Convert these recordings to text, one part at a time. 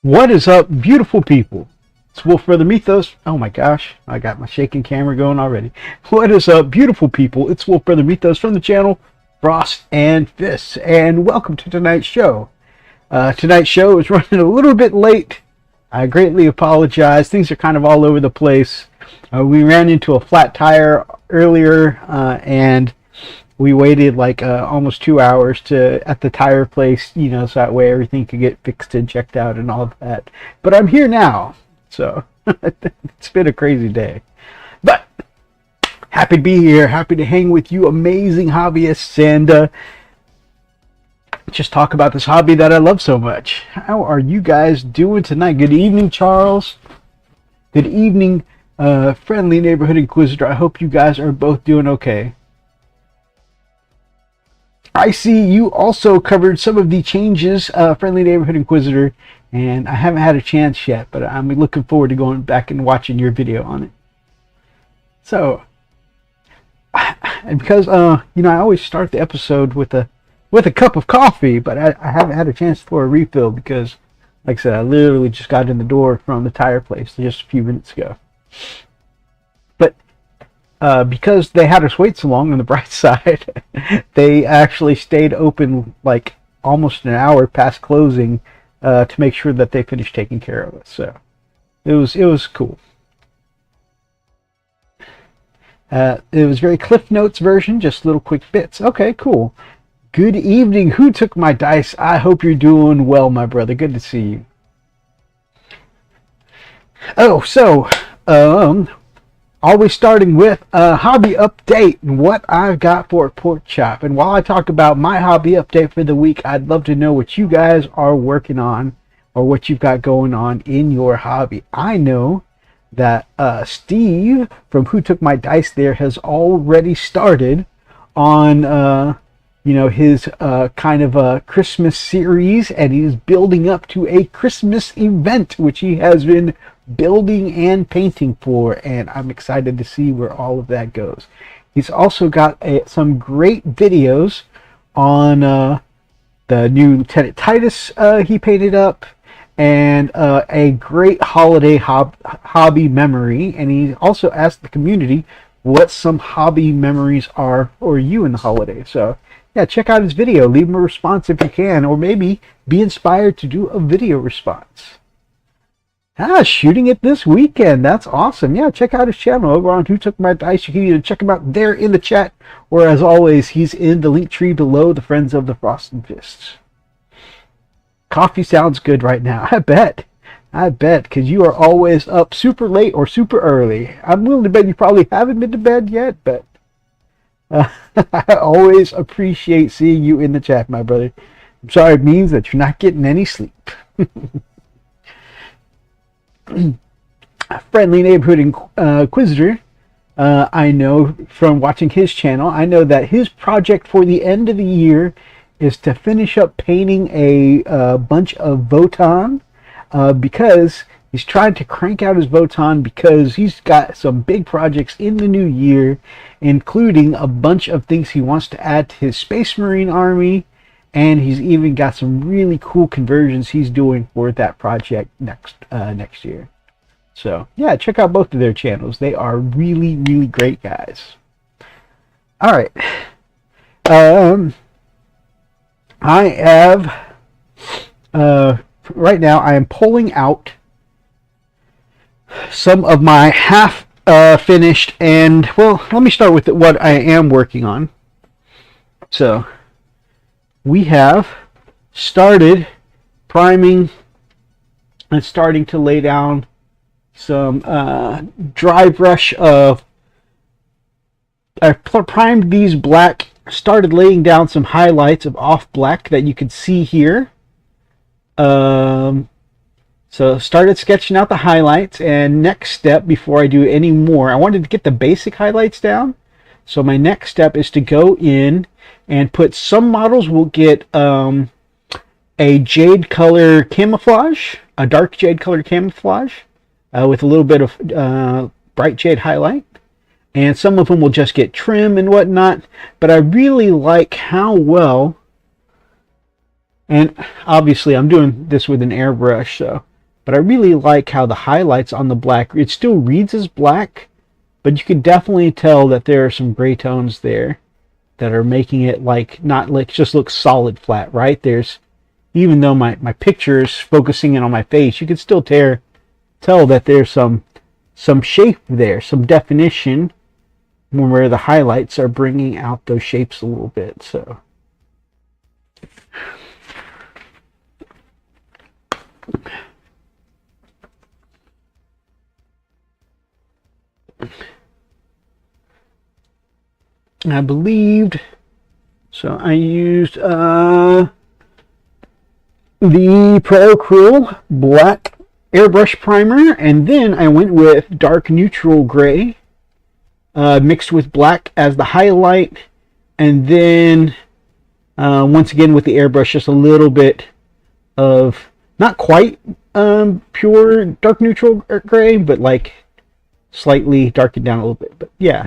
What is up, beautiful people? It's Wolf Brother Mythos. Oh my gosh, I got my shaking camera going already. What is up, beautiful people? It's Wolf Brother Mythos from the channel Frost and Fists, and welcome to tonight's show. Tonight's show is running a little bit late. I greatly apologize. Things are kind of all over the place. We ran into a flat tire earlier, and we waited like almost 2 hours at the tire place, so that way everything could get fixed and checked out and all of that. But I'm here now, so it's been a crazy day. But happy to be here, happy to hang with you amazing hobbyists and just talk about this hobby that I love so much. How are you guys doing tonight? Good evening, Charles. Good evening, friendly neighborhood inquisitor. I hope you guys are both doing okay. I see you also covered some of the changes, Friendly Neighborhood Inquisitor, and I haven't had a chance yet, but I'm looking forward to going back and watching your video on it. So, and because, I always start the episode with a cup of coffee, but I haven't had a chance for a refill because, like I said, I literally just got in the door from the tire place just a few minutes ago. But because they had us wait so long on the bright side, they actually stayed open like almost an hour past closing to make sure that they finished taking care of us. So it was cool. It was very Cliff Notes version, just little quick bits. Okay, cool. Good evening. Who took my dice? I hope you're doing well, my brother. Good to see you. Oh, so always starting with a hobby update and what I've got for Pork Chop. And while I talk about my hobby update for the week, I'd love to know what you guys are working on or what you've got going on in your hobby. I know that Steve from Who Took My Dice there has already started on his kind of a Christmas series, and he's building up to a Christmas event, which he has been building and painting for, and I'm excited to see where all of that goes. He's also got some great videos on the new Lieutenant Titus he painted up, and a great holiday hobby memory, and he also asked the community what some hobby memories are for you in the holidays. So yeah, check out his video, leave him a response if you can, or maybe be inspired to do a video response. Shooting it this weekend. That's awesome. Yeah, check out his channel over on Who Took My Dice. You can either check him out there in the chat, or as always, he's in the link tree below, the Friends of the Frost and Fists. Coffee sounds good right now. I bet, because you are always up super late or super early. I'm willing to bet you probably haven't been to bed yet, but I always appreciate seeing you in the chat, my brother. I'm sorry it means that you're not getting any sleep. Friendly Neighborhood Inquisitor, I know from watching his channel, I know that his project for the end of the year is to finish up painting a bunch of Votan, because he's trying to crank out his Votan because he's got some big projects in the new year, including a bunch of things he wants to add to his Space Marine army, and he's even got some really cool conversions he's doing for that project next year. So yeah, check out both of their channels. They are really, really great guys. All right. I have right now I am pulling out some of my half finished, and well, let me start with what I am working on. So we have started priming and starting to lay down some dry brush of, I primed these black, started laying down some highlights of off black that you can see here. So started sketching out the highlights, and next step, before I do any more, I wanted to get the basic highlights down. So my next step is to go in and put, some models will get a jade color camouflage, a dark jade color camouflage with a little bit of bright jade highlight. And some of them will just get trim and whatnot. But I really like how well, and obviously I'm doing this with an airbrush, so, but I really like how the highlights on the black, it still reads as black, but you can definitely tell that there are some gray tones there that are making it like, not like just look solid flat, right? There's, even though my picture is focusing in on my face, you can still tell that there's some shape there, some definition, where the highlights are bringing out those shapes a little bit. So I believed, so I used the Pro-Acryl black airbrush primer, and then I went with dark neutral gray mixed with black as the highlight, and then once again with the airbrush, just a little bit of, not quite pure dark neutral gray, but like slightly darkened down a little bit. But yeah,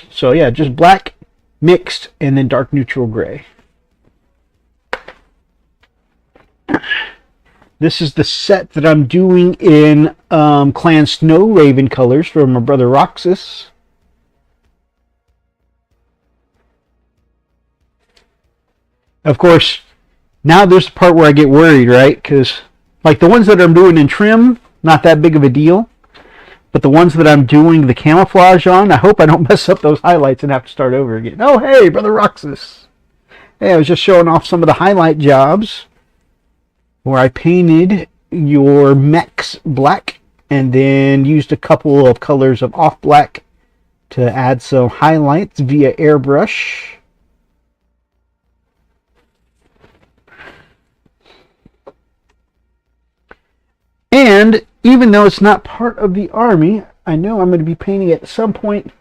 so yeah, just black mixed and then dark neutral gray. This is the set that I'm doing in Clan Snow Raven colors from my brother Roxas. Of course, now there's the part where I get worried, right? Because like the ones that I'm doing in trim, not that big of a deal. But the ones that I'm doing the camouflage on, I hope I don't mess up those highlights and have to start over again. Oh, hey, brother Roxas. Hey, I was just showing off some of the highlight jobs where I painted your mechs black and then used a couple of colors of off black to add some highlights via airbrush. And even though it's not part of the army, I know I'm going to be painting it at some point.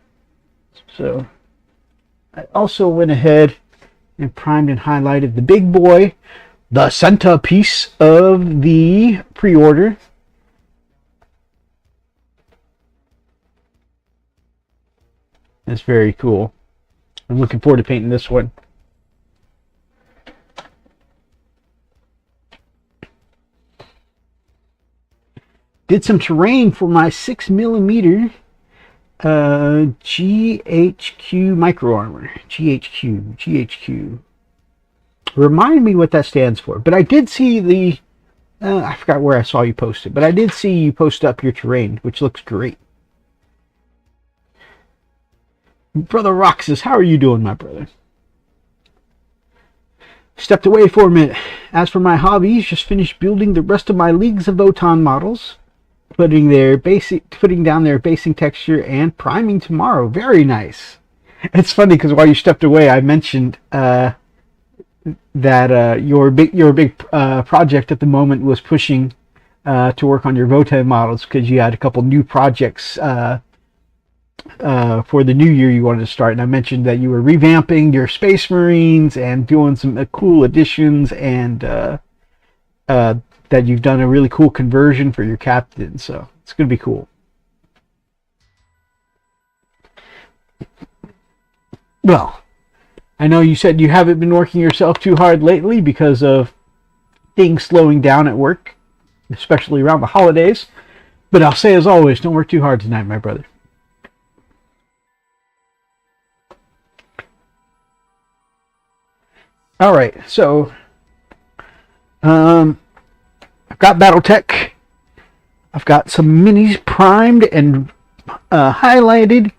So I also went ahead and primed and highlighted the big boy, the centerpiece of the pre-order. That's very cool. I'm looking forward to painting this one. Did some terrain for my 6mm GHQ micro armor. GHQ. Remind me what that stands for. But I did see the, I forgot where I saw you post it, but I did see you post up your terrain, which looks great. Brother Roxas, how are you doing, my brother? Stepped away for a minute. As for my hobbies, just finished building the rest of my Leagues of Votann models, putting down their basing texture and priming tomorrow. Very nice. It's funny because while you stepped away, I mentioned that your big project at the moment was pushing to work on your Votann models, because you had a couple new projects for the new year you wanted to start, and I mentioned that you were revamping your Space Marines and doing some cool additions, and that you've done a really cool conversion for your captain, so it's going to be cool. Well, I know you said you haven't been working yourself too hard lately because of things slowing down at work, especially around the holidays. But I'll say as always, don't work too hard tonight, my brother. Alright, so I've got Battletech I've got some minis primed and highlighted,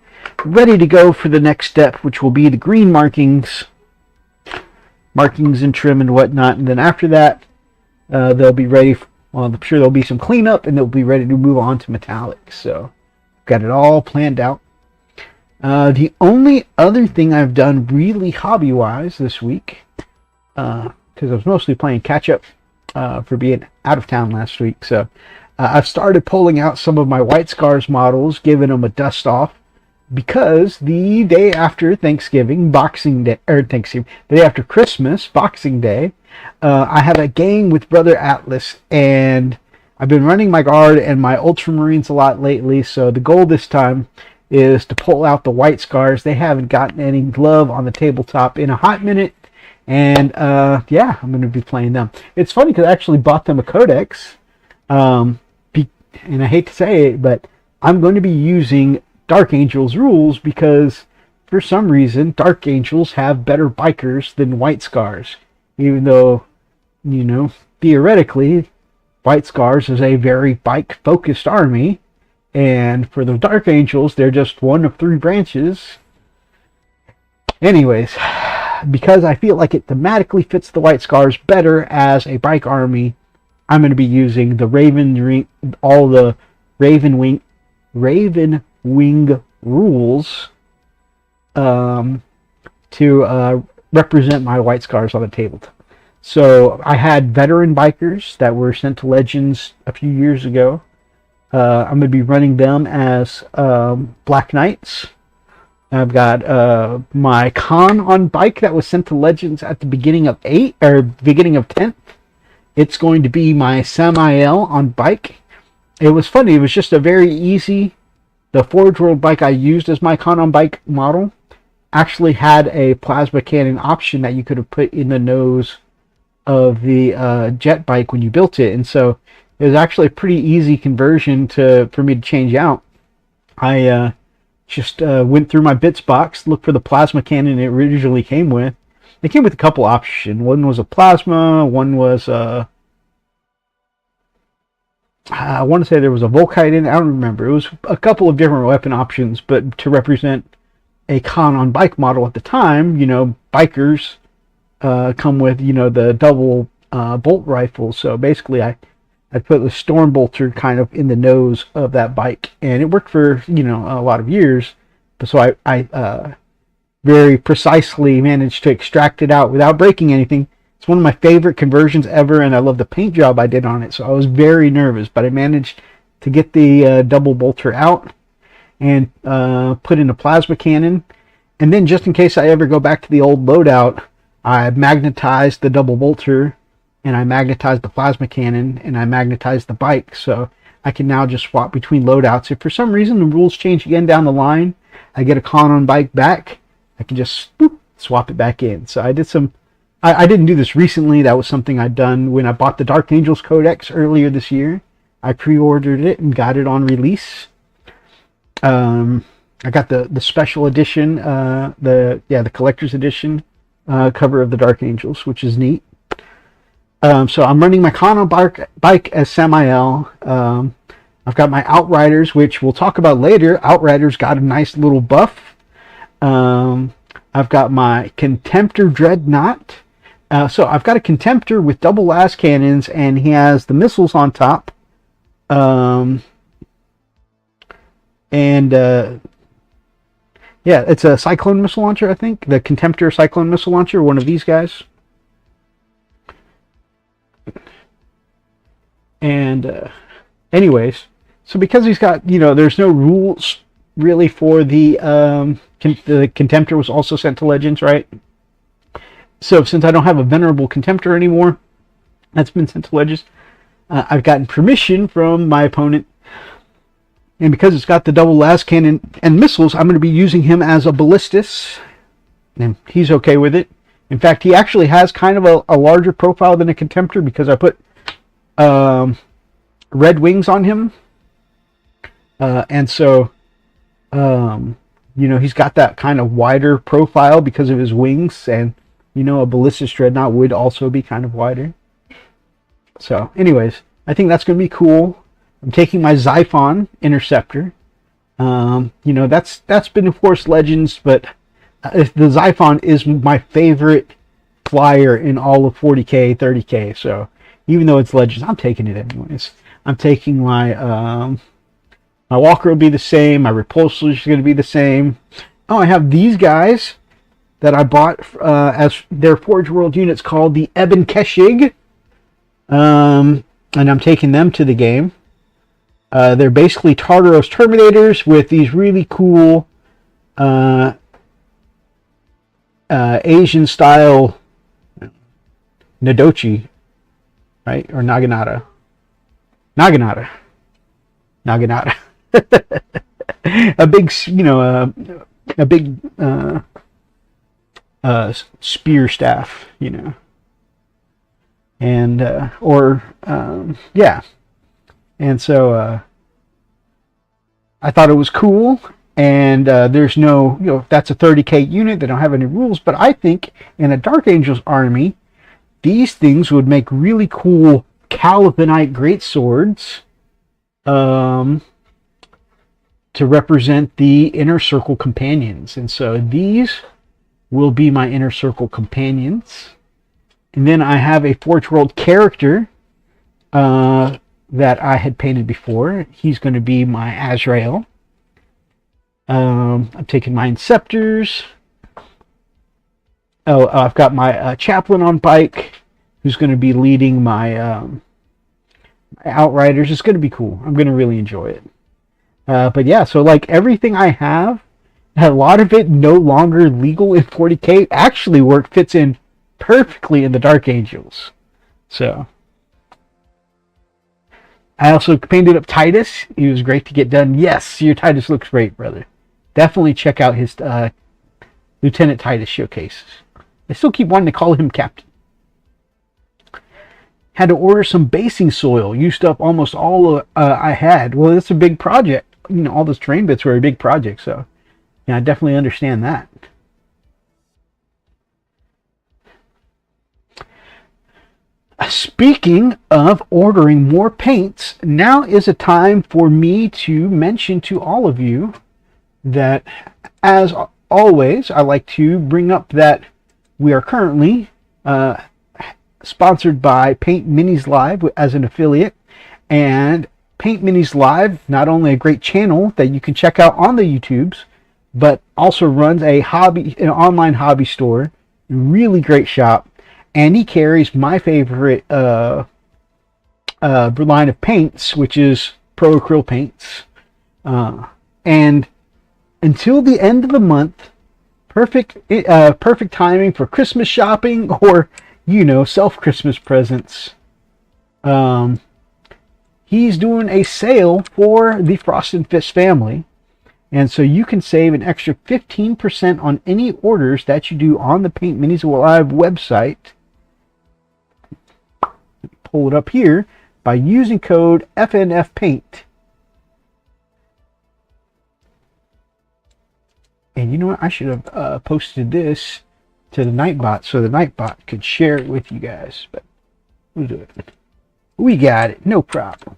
ready to go for the next step, which will be the green markings and trim and whatnot. And then after that, they'll be ready. Well, I'm sure there'll be some cleanup, and they'll be ready to move on to metallics. So, got it all planned out. The only other thing I've done really hobby-wise this week, because I was mostly playing catch-up for being out of town last week, so I've started pulling out some of my White Scars models, giving them a dust off, because the day after Thanksgiving, Boxing Day, or Thanksgiving, the day after Christmas, Boxing Day, I have a game with Brother Atlas, and I've been running my Guard and my Ultramarines a lot lately, so the goal this time is to pull out the White Scars. They haven't gotten any love on the tabletop in a hot minute, and yeah, I'm going to be playing them. It's funny because I actually bought them a codex, and I hate to say it, but I'm going to be using Dark Angels rules because for some reason Dark Angels have better bikers than White Scars, even though, you know, theoretically White Scars is a very bike focused army, and for the Dark Angels they're just one of 3 branches. Anyways, because I feel like it thematically fits the White Scars better as a bike army, I'm going to be using the all the Raven Wing rules to represent my White Scars on the tabletop. So I had veteran bikers that were sent to Legends a few years ago. I'm going to be running them as Black Knights. I've got my Khan on bike that was sent to Legends at the beginning of 10th. It's going to be my Samael on bike. It was funny. It was just a very easy. The Forge World bike I used as my Khan on bike model actually had a plasma cannon option that you could have put in the nose of the jet bike when you built it, and so it was actually a pretty easy conversion for me to change out. I just went through my bits box, looked for the plasma cannon it originally came with. It came with a couple options. One was a plasma, one was I want to say there was a Volkite in it. I don't remember. It was a couple of different weapon options, but to represent a Khan on bike model at the time, you know, bikers come with, you know, the double bolt rifle. So basically I put the Storm Bolter kind of in the nose of that bike, and it worked for, you know, a lot of years. So I very precisely managed to extract it out without breaking anything. It's one of my favorite conversions ever, and I love the paint job I did on it. So I was very nervous, but I managed to get the double bolter out and put in a plasma cannon. And then just in case I ever go back to the old loadout, I magnetized the double bolter, and I magnetized the plasma cannon, and I magnetized the bike. So I can now just swap between loadouts. If for some reason the rules change again down the line, I get a Khan on bike back, I can just swap it back in. So I did some. I didn't do this recently. That was something I'd done when I bought the Dark Angels Codex earlier this year. I pre-ordered it and got it on release. I got the special edition, the collector's edition cover of the Dark Angels, which is neat. So I'm running my Khan bike as Samael. I've got my Outriders, which we'll talk about later. Outriders got a nice little buff. I've got my Contemptor Dreadnought. So I've got a Contemptor with double las cannons, and he has the missiles on top. Yeah, it's a Cyclone missile launcher, I think. The Contemptor Cyclone missile launcher, one of these guys. And anyways, so because he's got, you know, there's no rules really for the Contemptor was also sent to Legends, right? So since I don't have a Venerable Contemptor anymore, that's been sent to Legends, I've gotten permission from my opponent, and because it's got the double las cannon and missiles, I'm going to be using him as a Ballistus, and he's okay with it. In fact, he actually has kind of a larger profile than a Contemptor because I put red wings on him, and so you know, he's got that kind of wider profile because of his wings, and you know, a Ballistus Dreadnought would also be kind of wider. So anyways, I think that's going to be cool. I'm taking my Xiphon Interceptor. That's been, of course, Legends, but the Xiphon is my favorite flyer in all of 40K, 30K. So even though it's Legends, I'm taking it anyways. I'm taking my my Walker will be the same. My Repulsor is going to be the same. Oh, I have these guys that I bought as their Forge World units called the Ebon Keshig. And I'm taking them to the game. They're basically Tartaros Terminators with these really cool Asian style Nadochi, right? Or Naginata. A big, spear staff, and yeah. And so I thought it was cool, and there's no, that's a 30K unit, they don't have any rules, but I think in a Dark Angels army, these things would make really cool Calibanite greatswords to represent the Inner Circle companions. And so these will be my Inner Circle companions. And then I have a Forge World character that I had painted before. He's going to be my Azrael. I'm taking my Inceptors. I've got my Chaplain on bike, who's going to be leading my Outriders. It's going to be cool. I'm going to really enjoy it. But yeah, so like everything I have, a lot of it no longer legal in 40K, actually fits in perfectly in the Dark Angels. So I also painted up Titus. He was great to get done. Yes, your Titus looks great, brother. Definitely check out his Lieutenant Titus showcases. I still keep wanting to call him Captain. Had to order some basing soil. Used up almost all I had. Well, it's a big project. All those terrain bits were a big project, so I definitely understand that. Speaking of ordering more paints, now is a time for me to mention to all of you that, as always, I like to bring up that we are currently sponsored by Paint Minis Live as an affiliate. And Paint Minis Live, not only a great channel that you can check out on the YouTubes, but also runs an online hobby store, really great shop. And he carries my favorite line of paints, which is Pro-Acryl paints. And until the end of the month, perfect timing for Christmas shopping or, self-Christmas presents. He's doing a sale for the Frost and Fist family. And so you can save an extra 15% on any orders that you do on the Paint Minis Live website. Pull it up here by using code FNFPaint. And you know what? I should have posted this to the Nightbot so the Nightbot could share it with you guys. But we'll do it. We got it. No problem.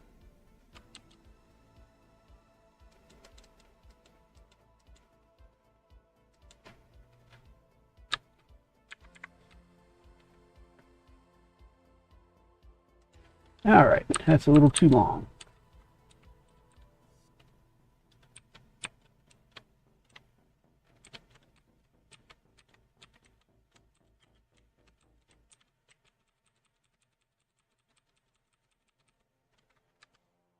All right, that's a little too long.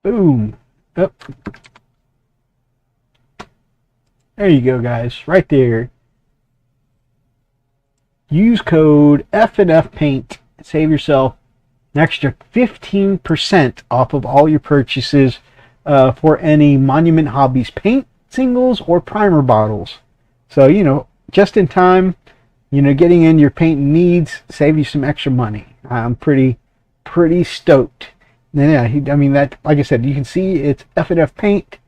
Boom. Up. There you go, guys. Right there. Use code FNFPaint and save yourself an extra 15% off of all your purchases for any Monument Hobbies paint singles or primer bottles. So, just in time, getting in your paint needs, save you some extra money. I'm pretty stoked. And yeah, like I said, you can see it's F&F paint.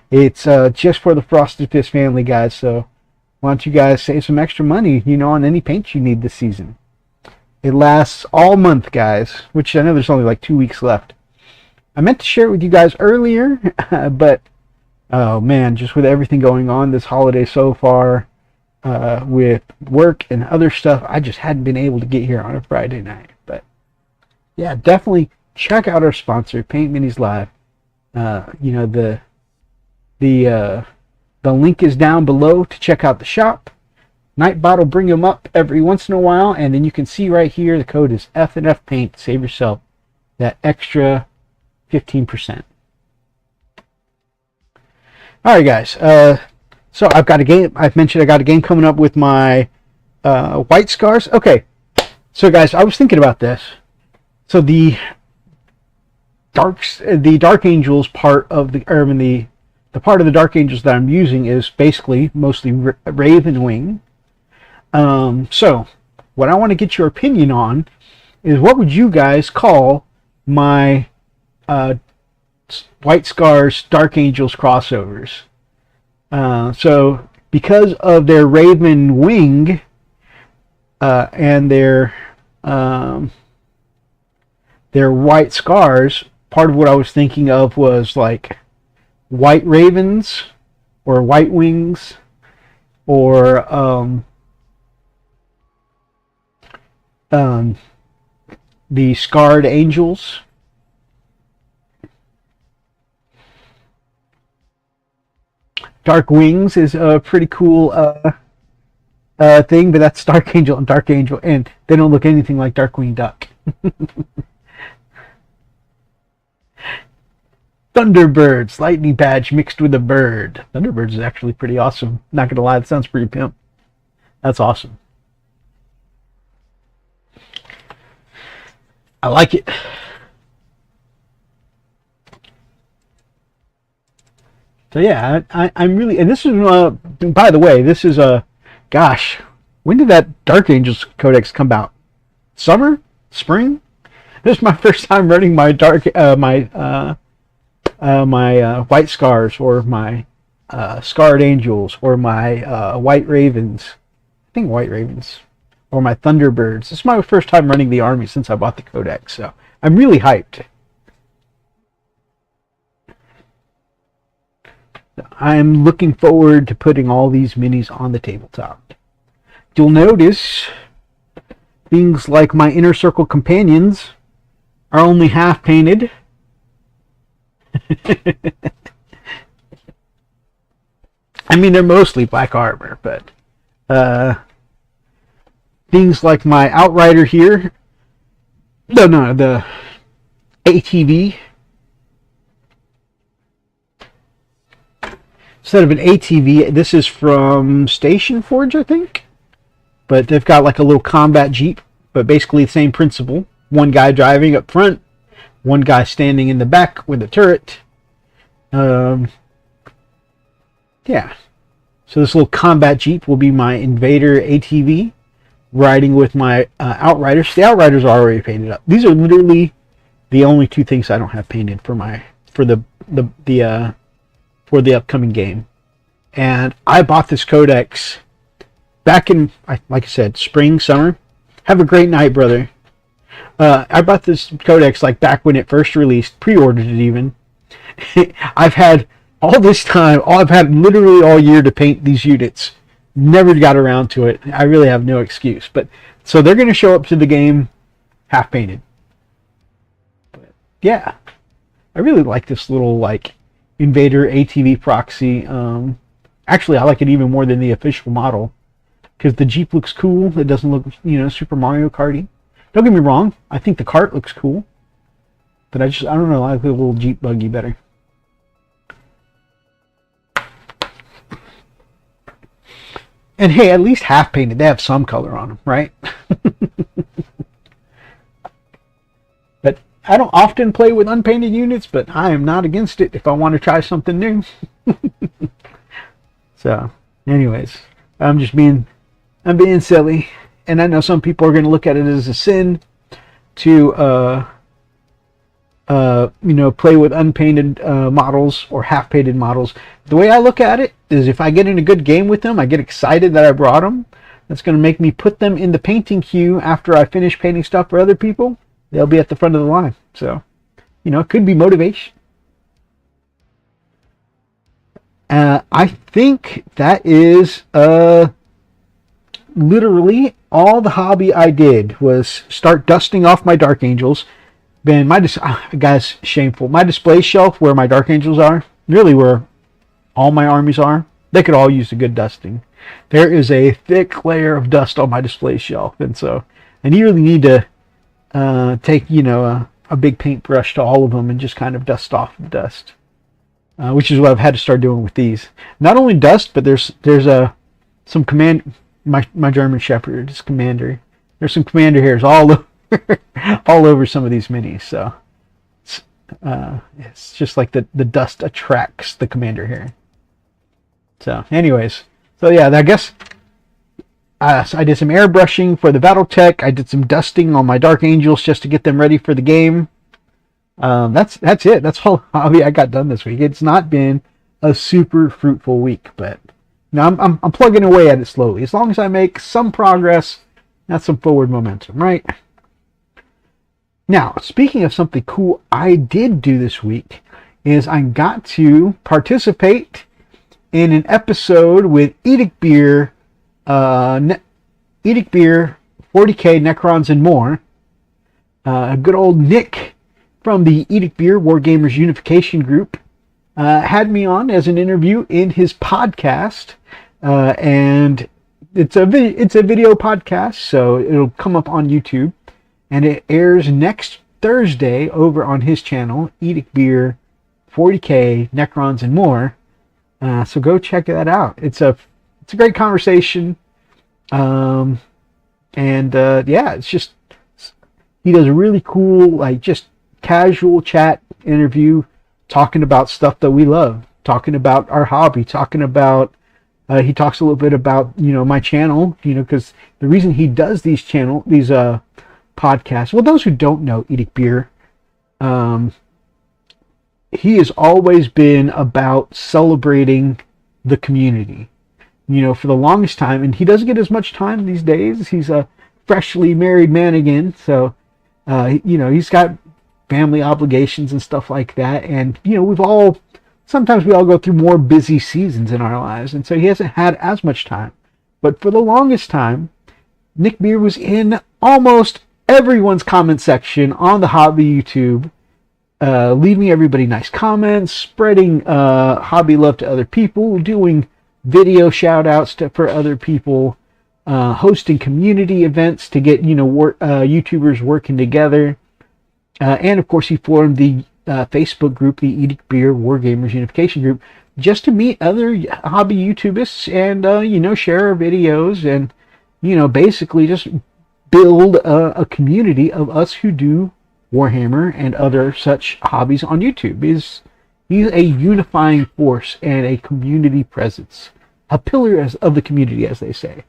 It's just for the Frosted Fist family, guys. So why don't you guys save some extra money, on any paint you need this season. It lasts all month, guys, which I know there's only like 2 weeks left. I meant to share it with you guys earlier, but oh man, just with everything going on this holiday so far, with work and other stuff, I just hadn't been able to get here on a Friday night. But yeah, definitely check out our sponsor, Paint Minis Live. You know, the link is down below to check out the shop. Nightbot will bring them up every once in a while, and then you can see right here the code is F&F Paint. Save yourself that extra 15%. Alright guys, so I've got a game. I've mentioned I got a game coming up with my White Scars. Okay, so guys, I was thinking about this. So the Dark Angels part of the part of the Dark Angels that I'm using is basically mostly Raven Wing. So what I want to get your opinion on is, what would you guys call my White Scars Dark Angels crossovers? So because of their Raven Wing and their White Scars, part of what I was thinking of was like White Ravens or White Wings, or the Scarred Angels. Dark Wings is a pretty cool thing, but that's Dark Angel, and they don't look anything like Darkwing Duck. Thunderbirds, lightning badge mixed with a bird. Thunderbirds is actually pretty awesome. Not gonna lie, it sounds pretty pimp. That's awesome. I like it. So yeah, I'm really, and this is, by the way, this is gosh, when did that Dark Angels Codex come out? Summer? Spring? This is my first time running my my White Scars, or my Scarred Angels, or my White Ravens. I think White Ravens. Or my Thunderbirds. This is my first time running the army since I bought the Codex, so I'm really hyped. I'm looking forward to putting all these minis on the tabletop. You'll notice things like my Inner Circle companions are only half painted. I mean, they're mostly black armor, but things like my Outrider here, the ATV. Instead of an ATV, this is from Station Forge, I think. But they've got like a little combat jeep, but basically the same principle. One guy driving up front, one guy standing in the back with a turret. Yeah. So this little combat jeep will be my Invader ATV, riding with my Outriders. The Outriders are already painted up. These are literally the only two things I don't have painted for the upcoming game. And I bought this Codex back in, like I said, spring, summer. Have a great night, brother. I bought this Codex like back when it first released, pre-ordered it even. I've had all this time, I've had literally all year to paint these units. Never got around to it. I really have no excuse. But so they're going to show up to the game half painted. But yeah, I really like this little like Invader ATV proxy. Actually, I like it even more than the official model, because the Jeep looks cool. It doesn't look, Super Mario Karty. Don't get me wrong, I think the cart looks cool, but I don't know, I like the little Jeep buggy better. And hey, at least half painted, they have some color on them, right? But I don't often play with unpainted units, but I am not against it if I want to try something new. So, anyways, I'm being silly, and I know some people are going to look at it as a sin to, play with unpainted models or half-painted models. The way I look at it is, if I get in a good game with them, I get excited that I brought them. That's going to make me put them in the painting queue after I finish painting stuff for other people. They'll be at the front of the line. So, it could be motivation. I think that is literally all the hobby I did was start dusting off my Dark Angels. Man, guys, shameful. My display shelf where my Dark Angels are, really where all my armies are, they could all use a good dusting. There is a thick layer of dust on my display shelf, and you really need to take a big paintbrush to all of them and just kind of dust off the dust, which is what I've had to start doing with these. Not only dust, but there's some command. My German Shepherd is commander. There's some commander hairs all over all over some of these minis, so it's just like the dust attracts the commander hair. So anyways, yeah, I guess so I did some airbrushing for the Battletech. I did some dusting on my Dark Angels just to get them ready for the game. That's it. That's all hobby I got done this week. It's not been a super fruitful week, but I'm plugging away at it slowly. As long as I make some progress, that's some forward momentum, right? Now, speaking of something cool I did do this week, is I got to participate in an episode with Edict Beer, 40K, Necrons, and more. Good old Nick from the Edict Beer Wargamers Unification Group had me on as an interview in his podcast, and it's a video podcast, so it'll come up on YouTube, and it airs next Thursday over on his channel, Edict Beer, 40K, Necrons, and more. So go check that out. It's a great conversation, and yeah, it's just, he does a really cool, like, just casual chat interview, talking about stuff that we love, talking about our hobby, talking about he talks a little bit about my channel, because the reason he does these podcasts, well, those who don't know Edict Beer, he has always been about celebrating the community, for the longest time, and he doesn't get as much time these days. He's a freshly married man again, so he's got family obligations and stuff like that, and sometimes we all go through more busy seasons in our lives, and so he hasn't had as much time. But for the longest time, Nick Beer was in almost everyone's comment section on the hobby YouTube, leaving everybody nice comments, spreading hobby love to other people, doing video shout outs for other people, hosting community events to get YouTubers working together, and of course he formed the Facebook group, the Edict Beer Wargamers Unification Group, just to meet other hobby YouTubers and share our videos and basically just build a community of us who do Warhammer and other such hobbies on YouTube. He's a unifying force and a community presence, a pillar of the community, as they say.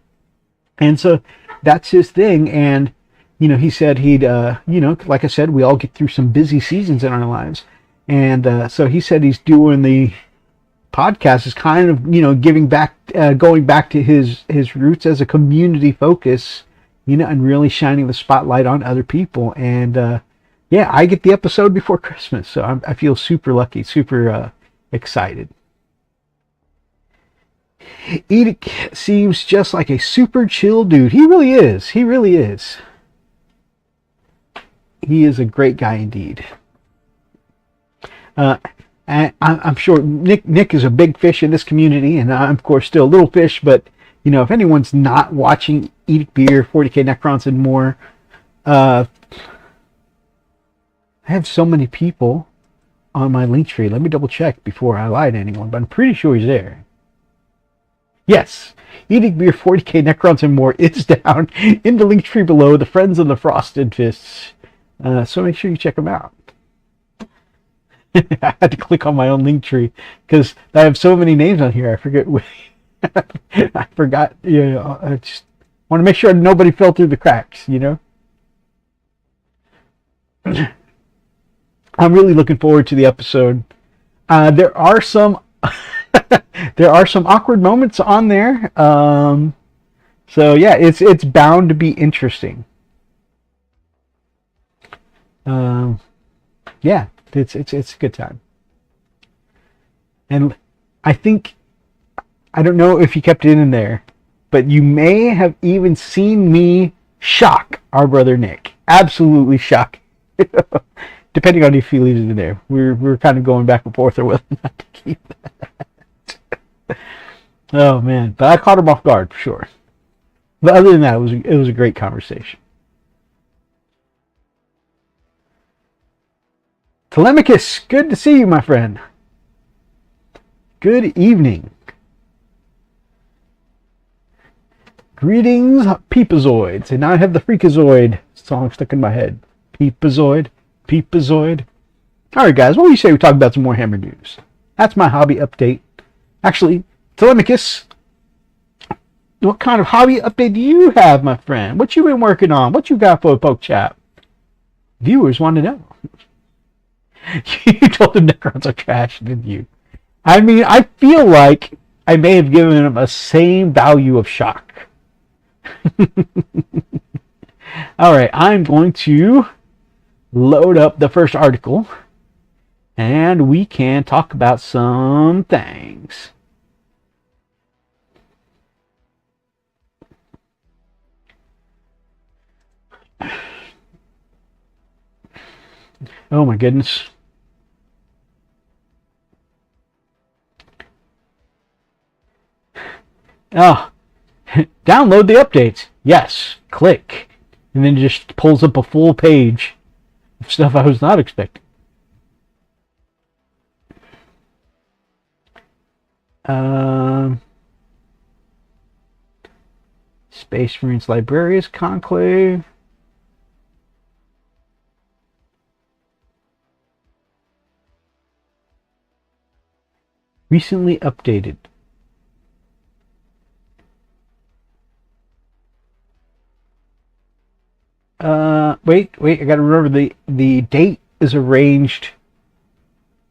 And so that's his thing. And he said he'd like I said, we all get through some busy seasons in our lives, and so he said he's doing the podcast is kind of giving back, going back to his roots as a community focus, and really shining the spotlight on other people. And yeah, I get the episode before Christmas, so I feel super lucky, super excited. Edict seems just like a super chill dude. He really is. He really is. He is a great guy indeed. And I'm sure Nick is a big fish in this community, and I'm of course still a little fish. But if anyone's not watching Edict Beer, 40K Necrons, and more, I have so many people on my link tree. Let me double check before I lie to anyone, but I'm pretty sure he's there. Yes, Edict Beer, 40K Necrons, and more is down in the link tree below. The Friends of the Frosted Fists. So make sure you check them out. I had to click on my own link tree because I have so many names on here. I forget. I forgot. I just want to make sure nobody fell through the cracks. I'm really looking forward to the episode. There are some awkward moments on there. So yeah, it's bound to be interesting. Yeah, It's a good time. And I think, I don't know if you kept it in there, but you may have even seen me shock our brother Nick. Absolutely shock. Depending on if he leaves it in there. We're kind of going back and forth or whether or not to keep that. Oh man, but I caught him off guard for sure. But other than that, it was a great conversation. Telemachus, good to see you, my friend. Good evening. Greetings, Peepazoids. And now I have the Freakazoid song stuck in my head. Peepazoid, Peepazoid. Alright guys, what do you say we talk about some more Hammer news? That's my hobby update. Actually, Telemachus, what kind of hobby update do you have, my friend? What you been working on? What you got for a poke chat? Viewers want to know. You told them Necrons are trash, didn't you? I mean, I feel like I may have given them a same value of shock. Alright, I'm going to load up the first article and we can talk about some things. Oh my goodness. Oh, download the updates. Yes, click. And then it just pulls up a full page of stuff I was not expecting. Space Marines Librarius Conclave. Recently updated. Wait, I gotta remember the date is arranged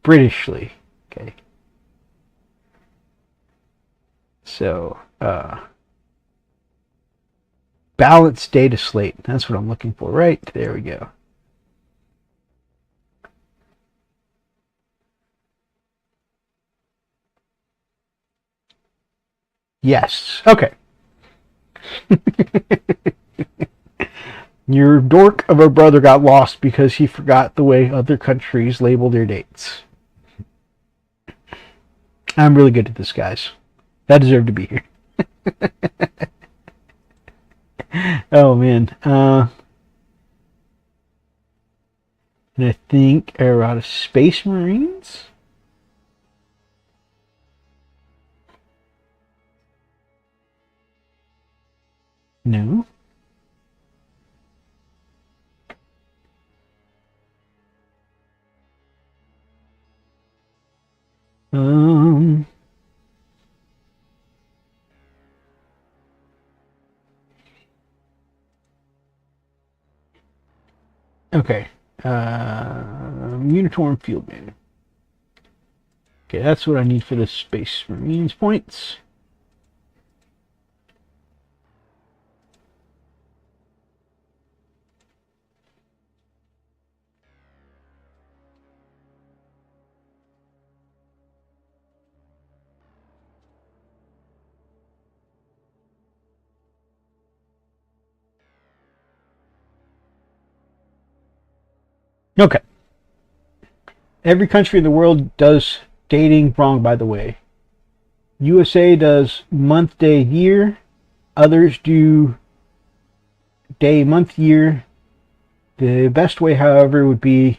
Britishly. Okay. So, balanced data slate. That's what I'm looking for, right? There we go. Yes. Okay. Your dork of a brother got lost because he forgot the way other countries label their dates. I'm really good at this, guys. I deserve to be here. Oh, man. And I think are out of Space Marines? No. Okay. Uniform Fieldman. Okay, that's what I need for the Space Marines points. Okay. Every country in the world does dating wrong, by the way. USA does month, day, year. Others do day, month, year. The best way, however, would be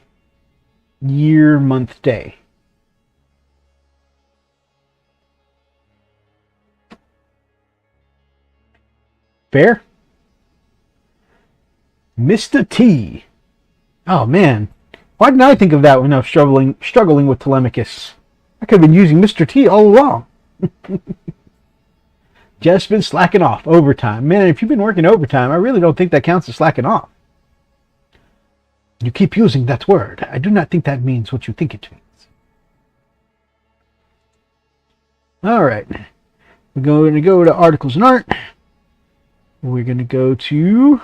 year, month, day. Fair? Mr. T. Oh man, why didn't I think of that when I was struggling with Telemachus? I could have been using Mr. T all along. Just been slacking off overtime. Man, if you've been working overtime, I really don't think that counts as slacking off. You keep using that word. I do not think that means what you think it means. Alright. We're going to go to Articles and Art. We're going to go to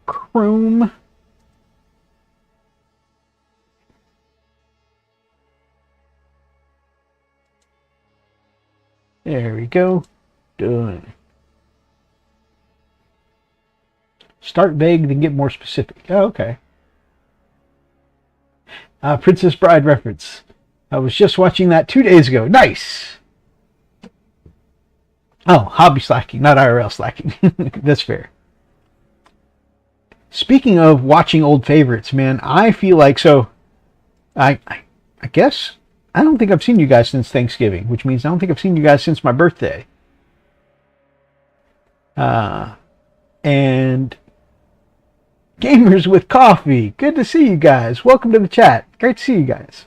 Chrome. There we go. Done. Start vague, then get more specific. Oh, okay. Princess Bride reference. I was just watching that 2 days ago. Nice. Oh, hobby slacking, not IRL slacking. That's fair. Speaking of watching old favorites, man, I feel like I guess I don't think I've seen you guys since Thanksgiving, which means I don't think I've seen you guys since my birthday. And Gamers with Coffee, good to see you guys. Welcome to the chat. Great to see you guys.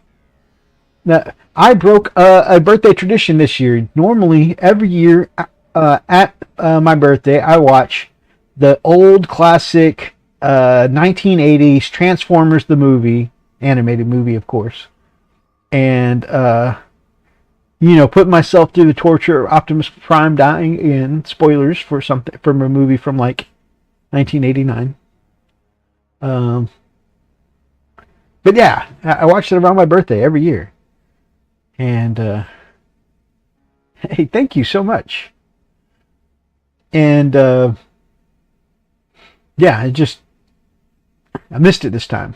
Now, I broke a birthday tradition this year. Normally, every year at my birthday, I watch the old classic 1980s Transformers the movie, animated movie, of course, and put myself through the torture of Optimus Prime dying in spoilers for something from a movie from like 1989. But yeah, I watched it around my birthday every year. And hey, thank you so much. And yeah, I missed it this time.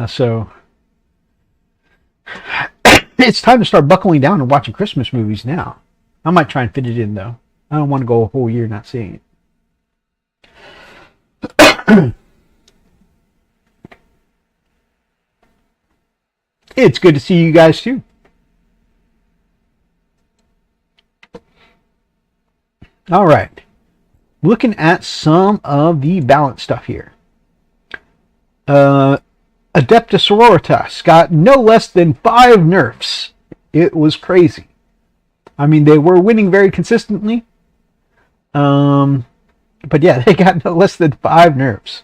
So it's time to start buckling down and watching Christmas movies now. I might try and fit it in though. I don't want to go a whole year not seeing it. It's good to see you guys too. All right. Looking at some of the balance stuff here. Adeptus Sororitas got no less than 5 nerfs. It was crazy. I mean, they were winning very consistently. But yeah, they got no less than 5 nerfs.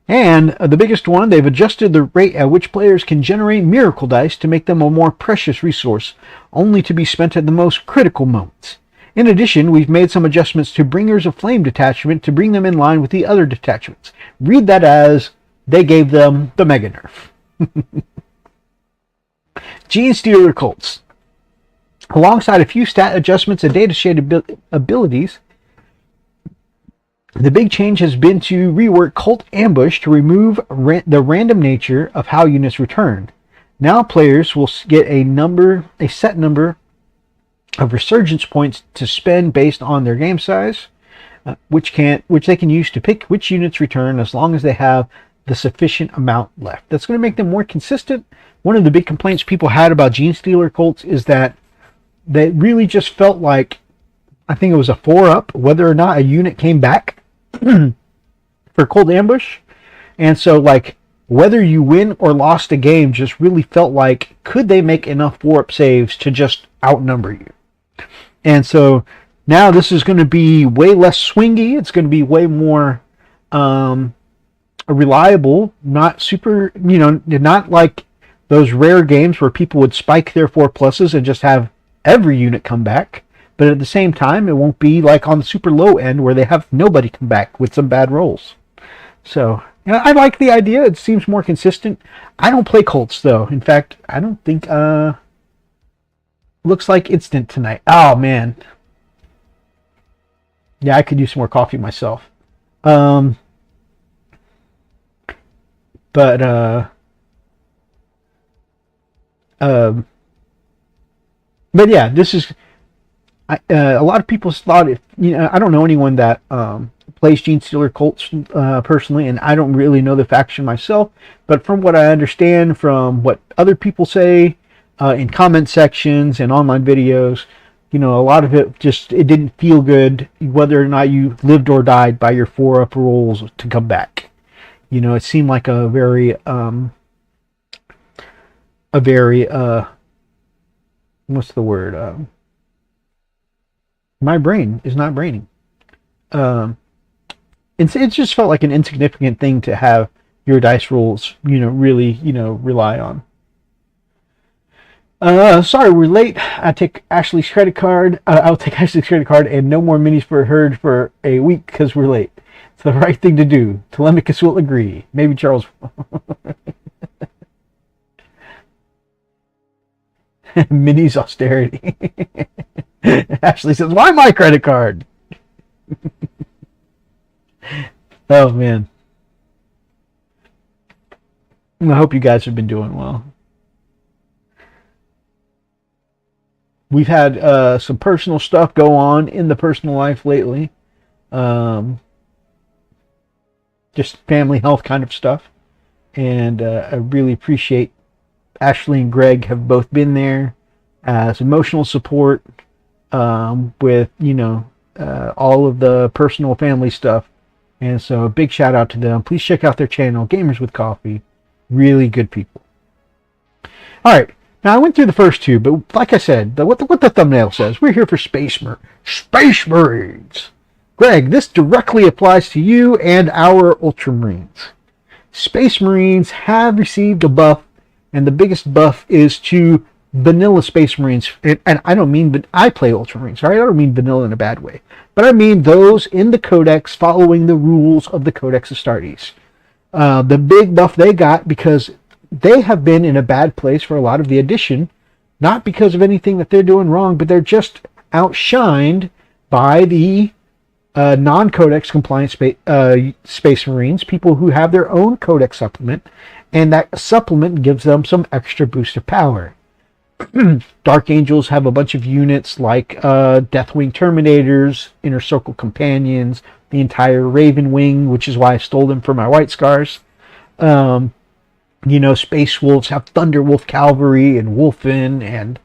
And the biggest one, they've adjusted the rate at which players can generate miracle dice to make them a more precious resource, only to be spent at the most critical moments. In addition, we've made some adjustments to Bringers of Flame detachment to bring them in line with the other detachments. Read that as they gave them the mega nerf. Gene Stealer Cults. Alongside a few stat adjustments and data shade abilities, the big change has been to rework Cult Ambush to remove the random nature of how units return. Now players will get a set number of resurgence points to spend based on their game size, which they can use to pick which units return as long as they have the sufficient amount left. That's going to make them more consistent. One of the big complaints people had about Gene Stealer Cults is that they really just felt like, I think it was a 4-up, whether or not a unit came back for Cold Ambush. And so, like, whether you win or lost a game just really felt like, could they make enough 4-up saves to just outnumber you? And so now this is going to be way less swingy. It's going to be way more reliable, not super, not like those rare games where people would spike their 4+s and just have every unit come back. But at the same time, it won't be like on the super low end where they have nobody come back with some bad rolls. So, I like the idea. It seems more consistent. I don't play Colts, though. In fact, I don't think... looks like instant tonight. Oh, man. Yeah, I could use some more coffee myself. But yeah, this is... a lot of people thought I don't know anyone that plays Gene Stealer Colts personally, and I don't really know the faction myself, but from what I understand from what other people say in comment sections and online videos, a lot of it it didn't feel good whether or not you lived or died by your 4-up rolls to come back. It seemed like a very what's the word? My brain is not braining. It just felt like an insignificant thing to have your dice rolls, really, rely on. Sorry, we're late. I'll take Ashley's credit card and no more minis for Herd for a week because we're late. It's the right thing to do. Telemachus will agree. Maybe Charles. Minnie's austerity. Ashley says, why my credit card? Oh, man. I hope you guys have been doing well. We've had some personal stuff go on in the personal life lately. Just family health kind of stuff. And I really appreciate Ashley and Greg have both been there as emotional support with, all of the personal family stuff. And so a big shout out to them. Please check out their channel, Gamers with Coffee. Really good people. All right. Now, I went through the first two, but like I said, what the thumbnail says, we're here for Space Marines. Greg, this directly applies to you and our Ultramarines. Space Marines have received a buff, and the biggest buff is to vanilla Space Marines. And I don't mean, but I play Ultramarines, all right? I don't mean vanilla in a bad way. But I mean those in the Codex following the rules of the Codex Astartes. The big buff they got because they have been in a bad place for a lot of the edition, not because of anything that they're doing wrong, but they're just outshined by the non-Codex compliant Space Marines, people who have their own Codex supplement, and that supplement gives them some extra boost of power. Dark Angels have a bunch of units like Deathwing Terminators, Inner Circle Companions, the entire Raven Wing, which is why I stole them for my White Scars. Space Wolves have Thunderwolf Cavalry and Wolfen and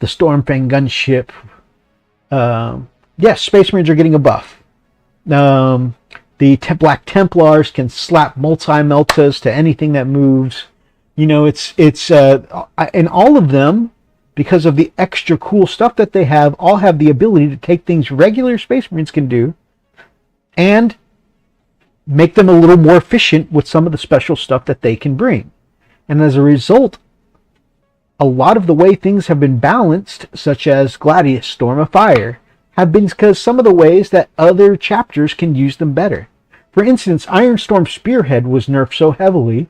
the Stormfang Gunship. Yes, Space Marines are getting a buff. The Black Templars can slap multi-meltas to anything that moves. And all of them, because of the extra cool stuff that they have, all have the ability to take things regular Space Marines can do and make them a little more efficient with some of the special stuff that they can bring. And as a result, a lot of the way things have been balanced, such as Gladius, Storm of Fire, have been because some of the ways that other chapters can use them better. For instance, Iron Storm Spearhead was nerfed so heavily,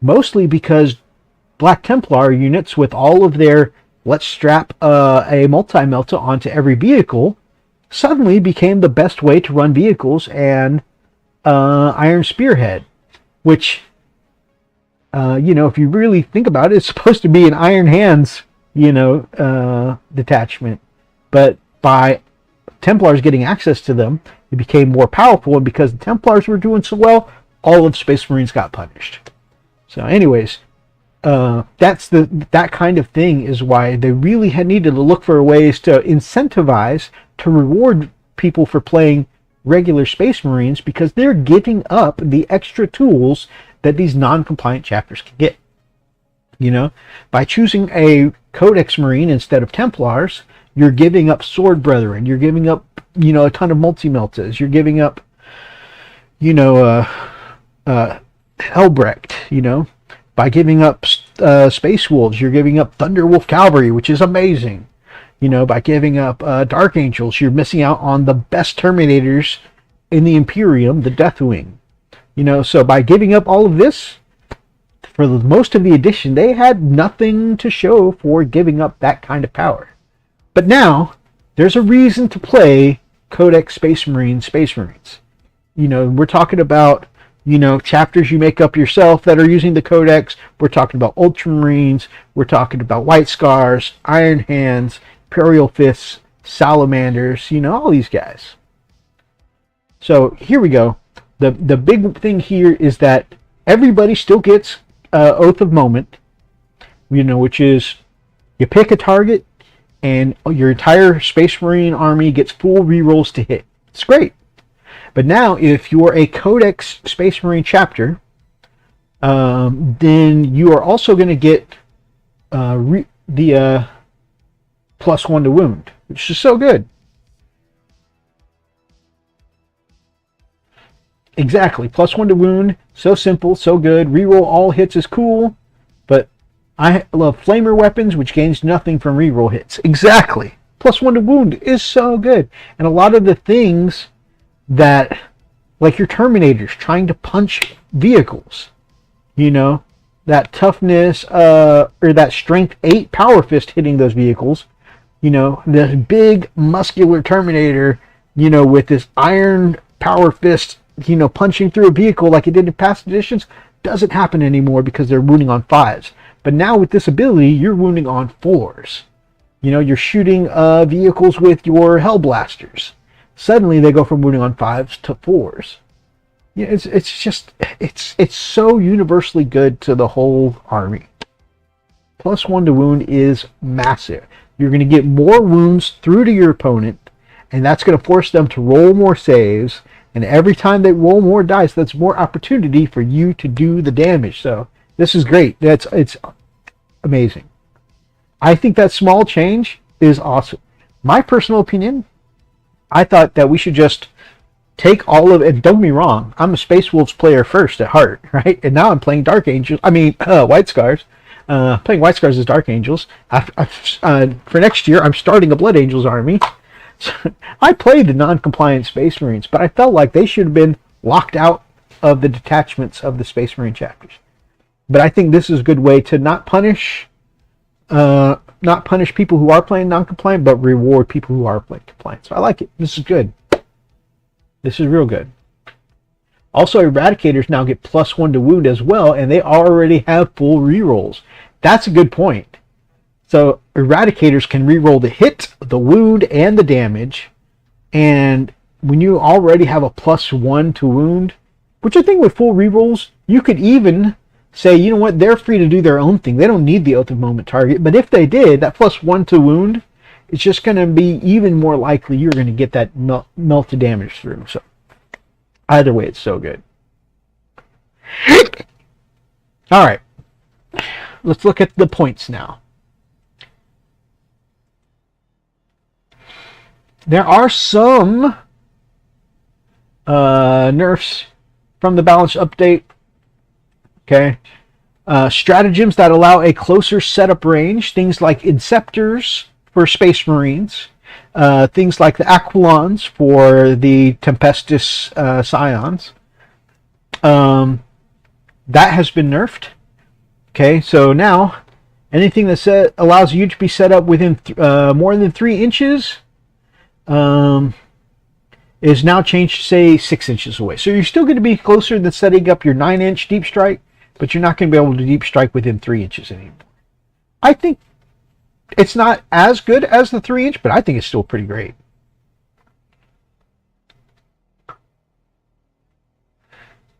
mostly because Black Templar units with all of their let's strap a multi-melta onto every vehicle suddenly became the best way to run vehicles and Iron Spearhead, which, if you really think about it, it's supposed to be an Iron Hands, detachment. But by Templars getting access to them, it became more powerful, and because the Templars were doing so well, all of Space Marines got punished. So anyways, that kind of thing is why they really had needed to look for ways to incentivize, to reward people for playing regular Space Marines, because they're giving up the extra tools that these non-compliant chapters can get. By choosing a Codex Marine instead of Templars, you're giving up Sword Brethren, you're giving up, a ton of multi-meltas, you're giving up, Helbrecht, by giving up Space Wolves, you're giving up Thunderwolf Cavalry, which is amazing. By giving up Dark Angels, you're missing out on the best Terminators in the Imperium, the Deathwing. So by giving up all of this, for most of the edition, they had nothing to show for giving up that kind of power. But now, there's a reason to play Codex Space Marines. We're talking about, chapters you make up yourself that are using the Codex. We're talking about Ultramarines. We're talking about White Scars, Iron Hands, Imperial Fists, Salamanders, all these guys. So here we go. The big thing here is that everybody still gets Oath of Moment, which is you pick a target and your entire Space Marine army gets full rerolls to hit. It's great. But now, if you're a Codex Space Marine chapter, then you are also going to get the +1 to wound, which is so good. Exactly, +1 to wound, so simple, so good. Reroll all hits is cool, but I love Flamer weapons, which gains nothing from reroll hits. Exactly, +1 to wound is so good. And a lot of the things that, like your Terminators trying to punch vehicles, that toughness, or that strength 8 power fist hitting those vehicles. You know, this big muscular Terminator, you know, with this iron power fist, you know, punching through a vehicle like it did in past editions, doesn't happen anymore because they're wounding on 5s. But now with this ability, you're wounding on 4s. You know, you're shooting vehicles with your Hell Blasters. Suddenly they go from wounding on 5s to 4s. Yeah, it's so universally good to the whole army. +1 to wound is massive. You're going to get more wounds through to your opponent, and that's going to force them to roll more saves. And every time they roll more dice, that's more opportunity for you to do the damage. So this is great. It's amazing. I think that small change is awesome. My personal opinion, I thought that we should just take all of it. And don't get me wrong, I'm a Space Wolves player first at heart, right? And now I'm playing Dark Angels. White Scars. Playing White Scars as Dark Angels. For next year, I'm starting a Blood Angels army. So I played the non-compliant Space Marines, but I felt like they should have been locked out of the detachments of the Space Marine chapters. But I think this is a good way to not punish people who are playing non-compliant, but reward people who are playing compliant. So I like it. This is good. This is real good. Also, Eradicators now get +1 to wound as well, and they already have full rerolls. That's a good point. So Eradicators can reroll the hit, the wound, and the damage. And when you already have a +1 to wound, which I think with full rerolls, you could even say, you know what, they're free to do their own thing. They don't need the Oath of Moment target. But if they did, that +1 to wound, it's just going to be even more likely you're going to get that melted damage through. So either way, it's so good. All right. Let's look at the points now. There are some nerfs from the balance update. Okay. Stratagems that allow a closer setup range. Things like Inceptors for Space Marines. Things like the Aquilons for the Tempestus Scions. That has been nerfed. Okay, so now anything that allows you to be set up within more than 3 inches is now changed to, say, 6 inches away. So you're still going to be closer than setting up your 9-inch deep strike, but you're not going to be able to deep strike within 3 inches anymore. I think it's not as good as the 3-inch, but I think it's still pretty great.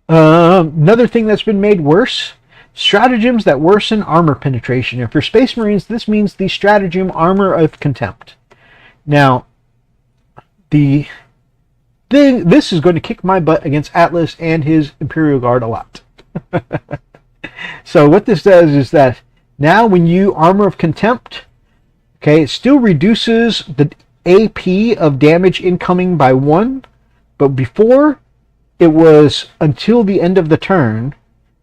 Another thing that's been made worse, stratagems that worsen armor penetration. And for Space Marines, this means the stratagem Armor of Contempt. Now, this is going to kick my butt against Atlas and his Imperial Guard a lot. So what this does is that now when you Armor of Contempt, okay, it still reduces the AP of damage incoming by 1, but before it was until the end of the turn,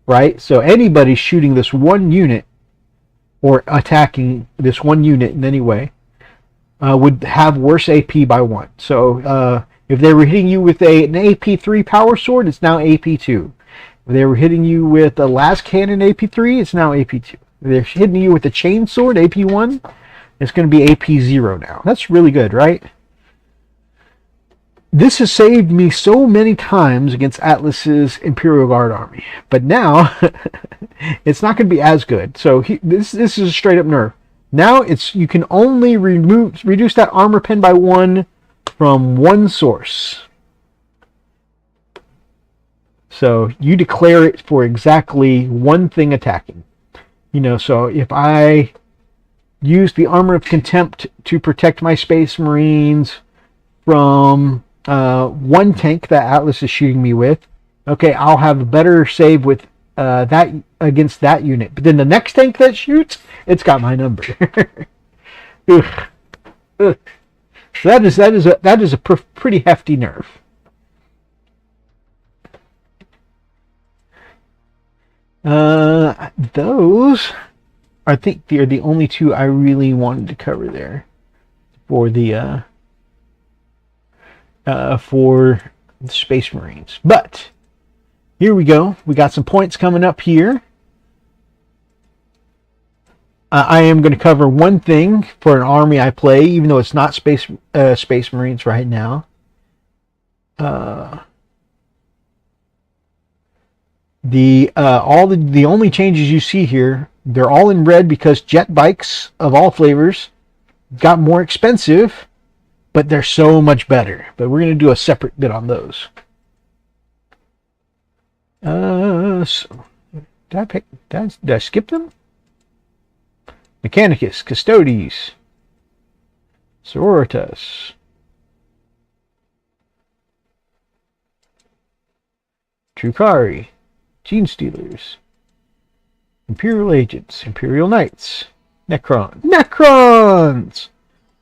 right? So anybody shooting this one unit or attacking this one unit in any way would have worse AP by 1. So if they were hitting you with an AP3 power sword, it's now AP2. If they were hitting you with a las cannon AP3, it's now AP2. If they're hitting you with a chain sword AP1, it's going to be AP0 now. That's really good, right? This has saved me so many times against Atlas's Imperial Guard army. But now, it's not going to be as good. So this is a straight up nerf. Now you can only reduce that armor pen by 1 from one source. So you declare it for exactly one thing attacking. You know, so if I use the Armor of Contempt to protect my Space Marines from one tank that Atlas is shooting me with, okay, I'll have a better save with that against that unit. But then the next tank that shoots, it's got my number. Ugh. Ugh. So that is a pretty hefty nerf. Those, I think, they're the only two I really wanted to cover there for the Space Marines. But here we go. We got some points coming up here. I am going to cover one thing for an army I play, even though it's not Space Marines right now. The only changes you see here, they're all in red because jet bikes of all flavors got more expensive, but they're so much better. But we're going to do a separate bit on those. So, did I skip them? Mechanicus, Custodes, Sororitas, Trukari, Gene Stealers, Imperial Agents, Imperial Knights, Necrons,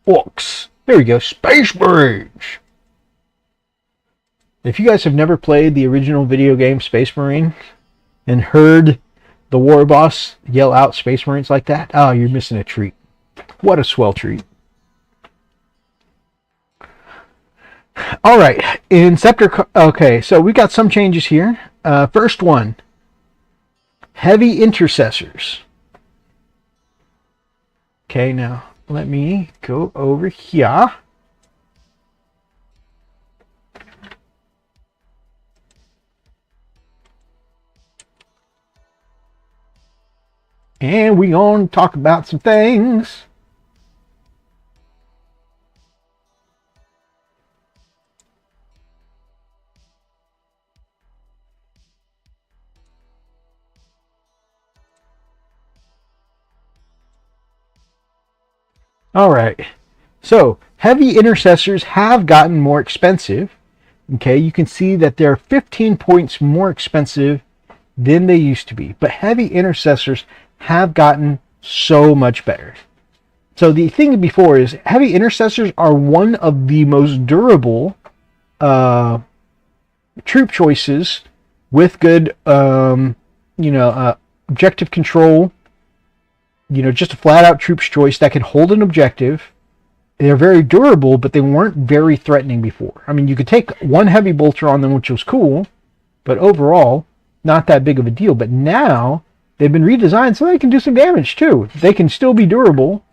Orcs. There we go, Space Marines. If you guys have never played the original video game Space Marine and heard the war boss yell out Space Marines like that, oh, you're missing a treat. What a swell treat. All right, in Scepter, okay, so we got some changes here. First one, heavy intercessors. Okay, now let me go over here. And we're going to talk about some things. All right. So, heavy intercessors have gotten more expensive. Okay, you can see that they're 15 points more expensive than they used to be. But heavy intercessors have gotten so much better. So the thing before is heavy intercessors are one of the most durable troop choices with good objective control. Just a flat out troops choice that can hold an objective. They're very durable, but they weren't very threatening before. I mean, you could take one heavy bolter on them, which was cool, but overall not that big of a deal. But now they've been redesigned so they can do some damage too. They can still be durable.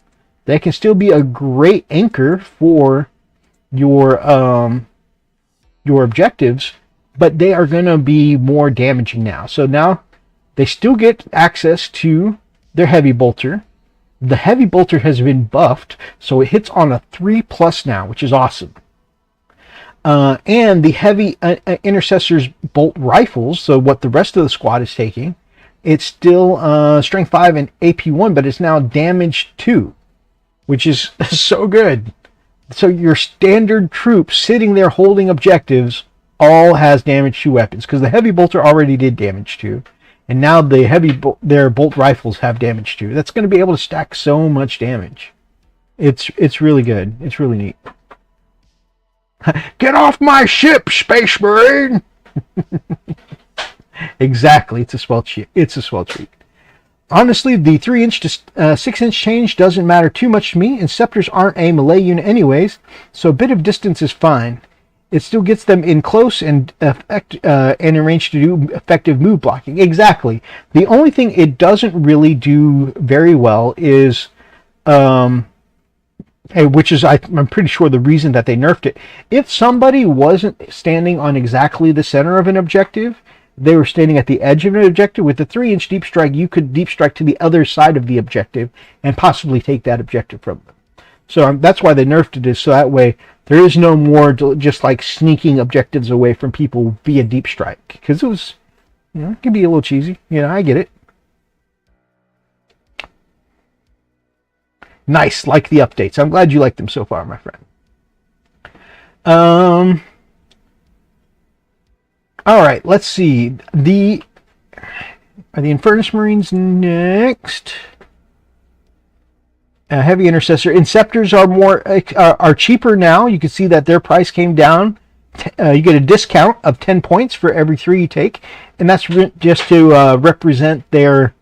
They can still be a great anchor for your objectives, but they are going to be more damaging now. So now they still get access to their heavy bolter. The heavy bolter has been buffed, so it hits on a 3+ now, which is awesome. And the heavy intercessors bolt rifles, so what the rest of the squad is taking, it's still strength 5 and AP 1, but it's now damage 2, which is so good. So your standard troops sitting there holding objectives all has damage 2 weapons, because the heavy bolter already did damage 2, and now the their bolt rifles have damage 2. That's going to be able to stack so much damage. It's really good. It's really neat. Get off my ship, Space Marine! Exactly, it's a swell treat. Honestly, the 3-inch to 6-inch change doesn't matter too much to me, and scepters aren't a melee unit anyways, so a bit of distance is fine. It still gets them in close and in range to do effective move blocking. Exactly. The only thing it doesn't really do very well is, which is I'm pretty sure the reason that they nerfed it. If somebody wasn't standing on exactly the center of an objective, they were standing at the edge of an objective, with the 3-inch deep strike, you could deep strike to the other side of the objective and possibly take that objective from them. So that's why they nerfed it, is so that way there is no more just like sneaking objectives away from people via deep strike. Because it was, it can be a little cheesy. I get it. Nice, like the updates. I'm glad you like them so far, my friend. All right, let's see. Are the Infernus Marines next? Heavy Intercessor. Inceptors are cheaper now. You can see that their price came down. You get a discount of 10 points for every 3 you take, and that's just to represent the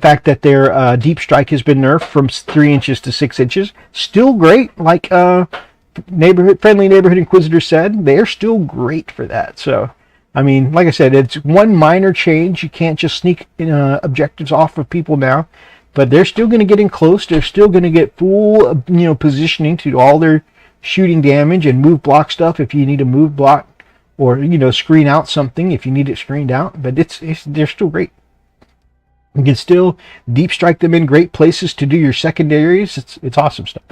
fact that their deep strike has been nerfed from 3 inches to 6 inches. Still great, like friendly neighborhood Inquisitor said. They're still great for that. So, I mean, like I said, it's one minor change. You can't just sneak objectives off of people now. but they're still going to get in close. They're still going to get full, positioning to do all their shooting damage and move block stuff if you need to move block, or screen out something if you need it screened out. But they're still great. You can still deep strike them in great places to do your secondaries. It's awesome stuff.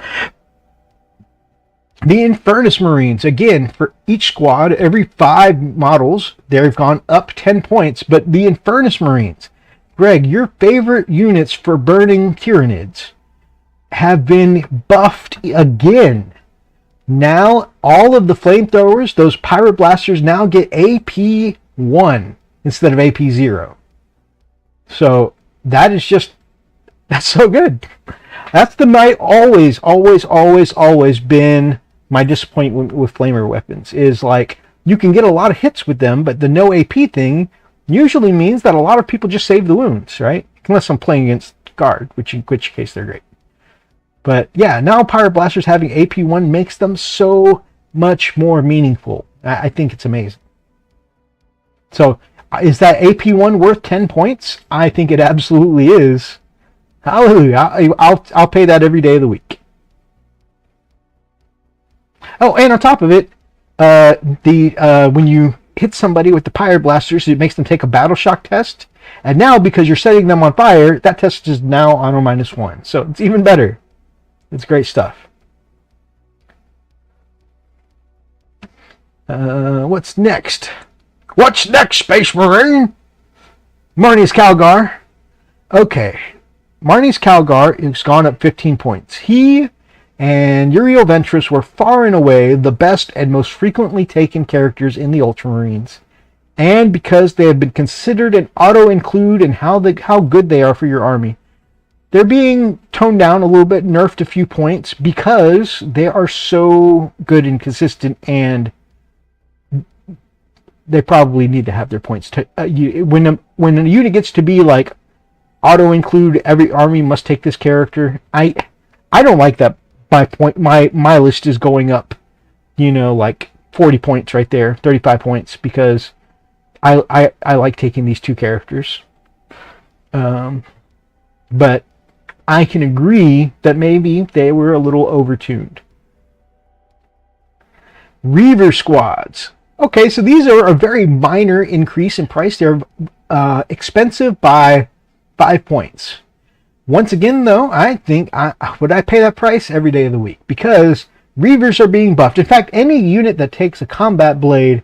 The Infernus Marines, again, for each squad, every 5 models, they've gone up 10 points. But the Infernus Marines, Greg, your favorite units for burning Tyranids, have been buffed again. Now, all of the flamethrowers, those Pirate Blasters, now get AP 1 instead of AP 0. So that's so good. That's always been my disappointment with flamer weapons, is like, you can get a lot of hits with them, but the no AP thing usually means that a lot of people just save the wounds, right? Unless I'm playing against guard, in which case they're great. But yeah, now Pirate Blasters having AP1 makes them so much more meaningful. I think it's amazing. So, is that AP1 worth 10 points? I think it absolutely is. Hallelujah. I'll pay that every day of the week. Oh, and on top of it, when you hit somebody with the Pirate Blasters, it makes them take a Battle Shock test. And now, because you're setting them on fire, that test is now on a -1. So it's even better. It's great stuff. What's next? What's next, Space Marine? Marnie's Calgar. Okay. Marnie's Calgar has gone up 15 points. He and Uriel Ventress were far and away the best and most frequently taken characters in the Ultramarines. And because they have been considered an auto-include in how good they are for your army. They're being toned down a little bit, nerfed a few points, because they are so good and consistent, and they probably need to have their points. When a unit gets to be like auto-include, every army must take this character, I don't like that. My list is going up, like 40 points right there, 35 points, because I like taking these 2 characters. But I can agree that maybe they were a little overtuned. Reaver squads. Okay, so these are a very minor increase in price. They're expensive by 5 points. Once again, though, I think would I pay that price every day of the week, because Reavers are being buffed. In fact, any unit that takes a combat blade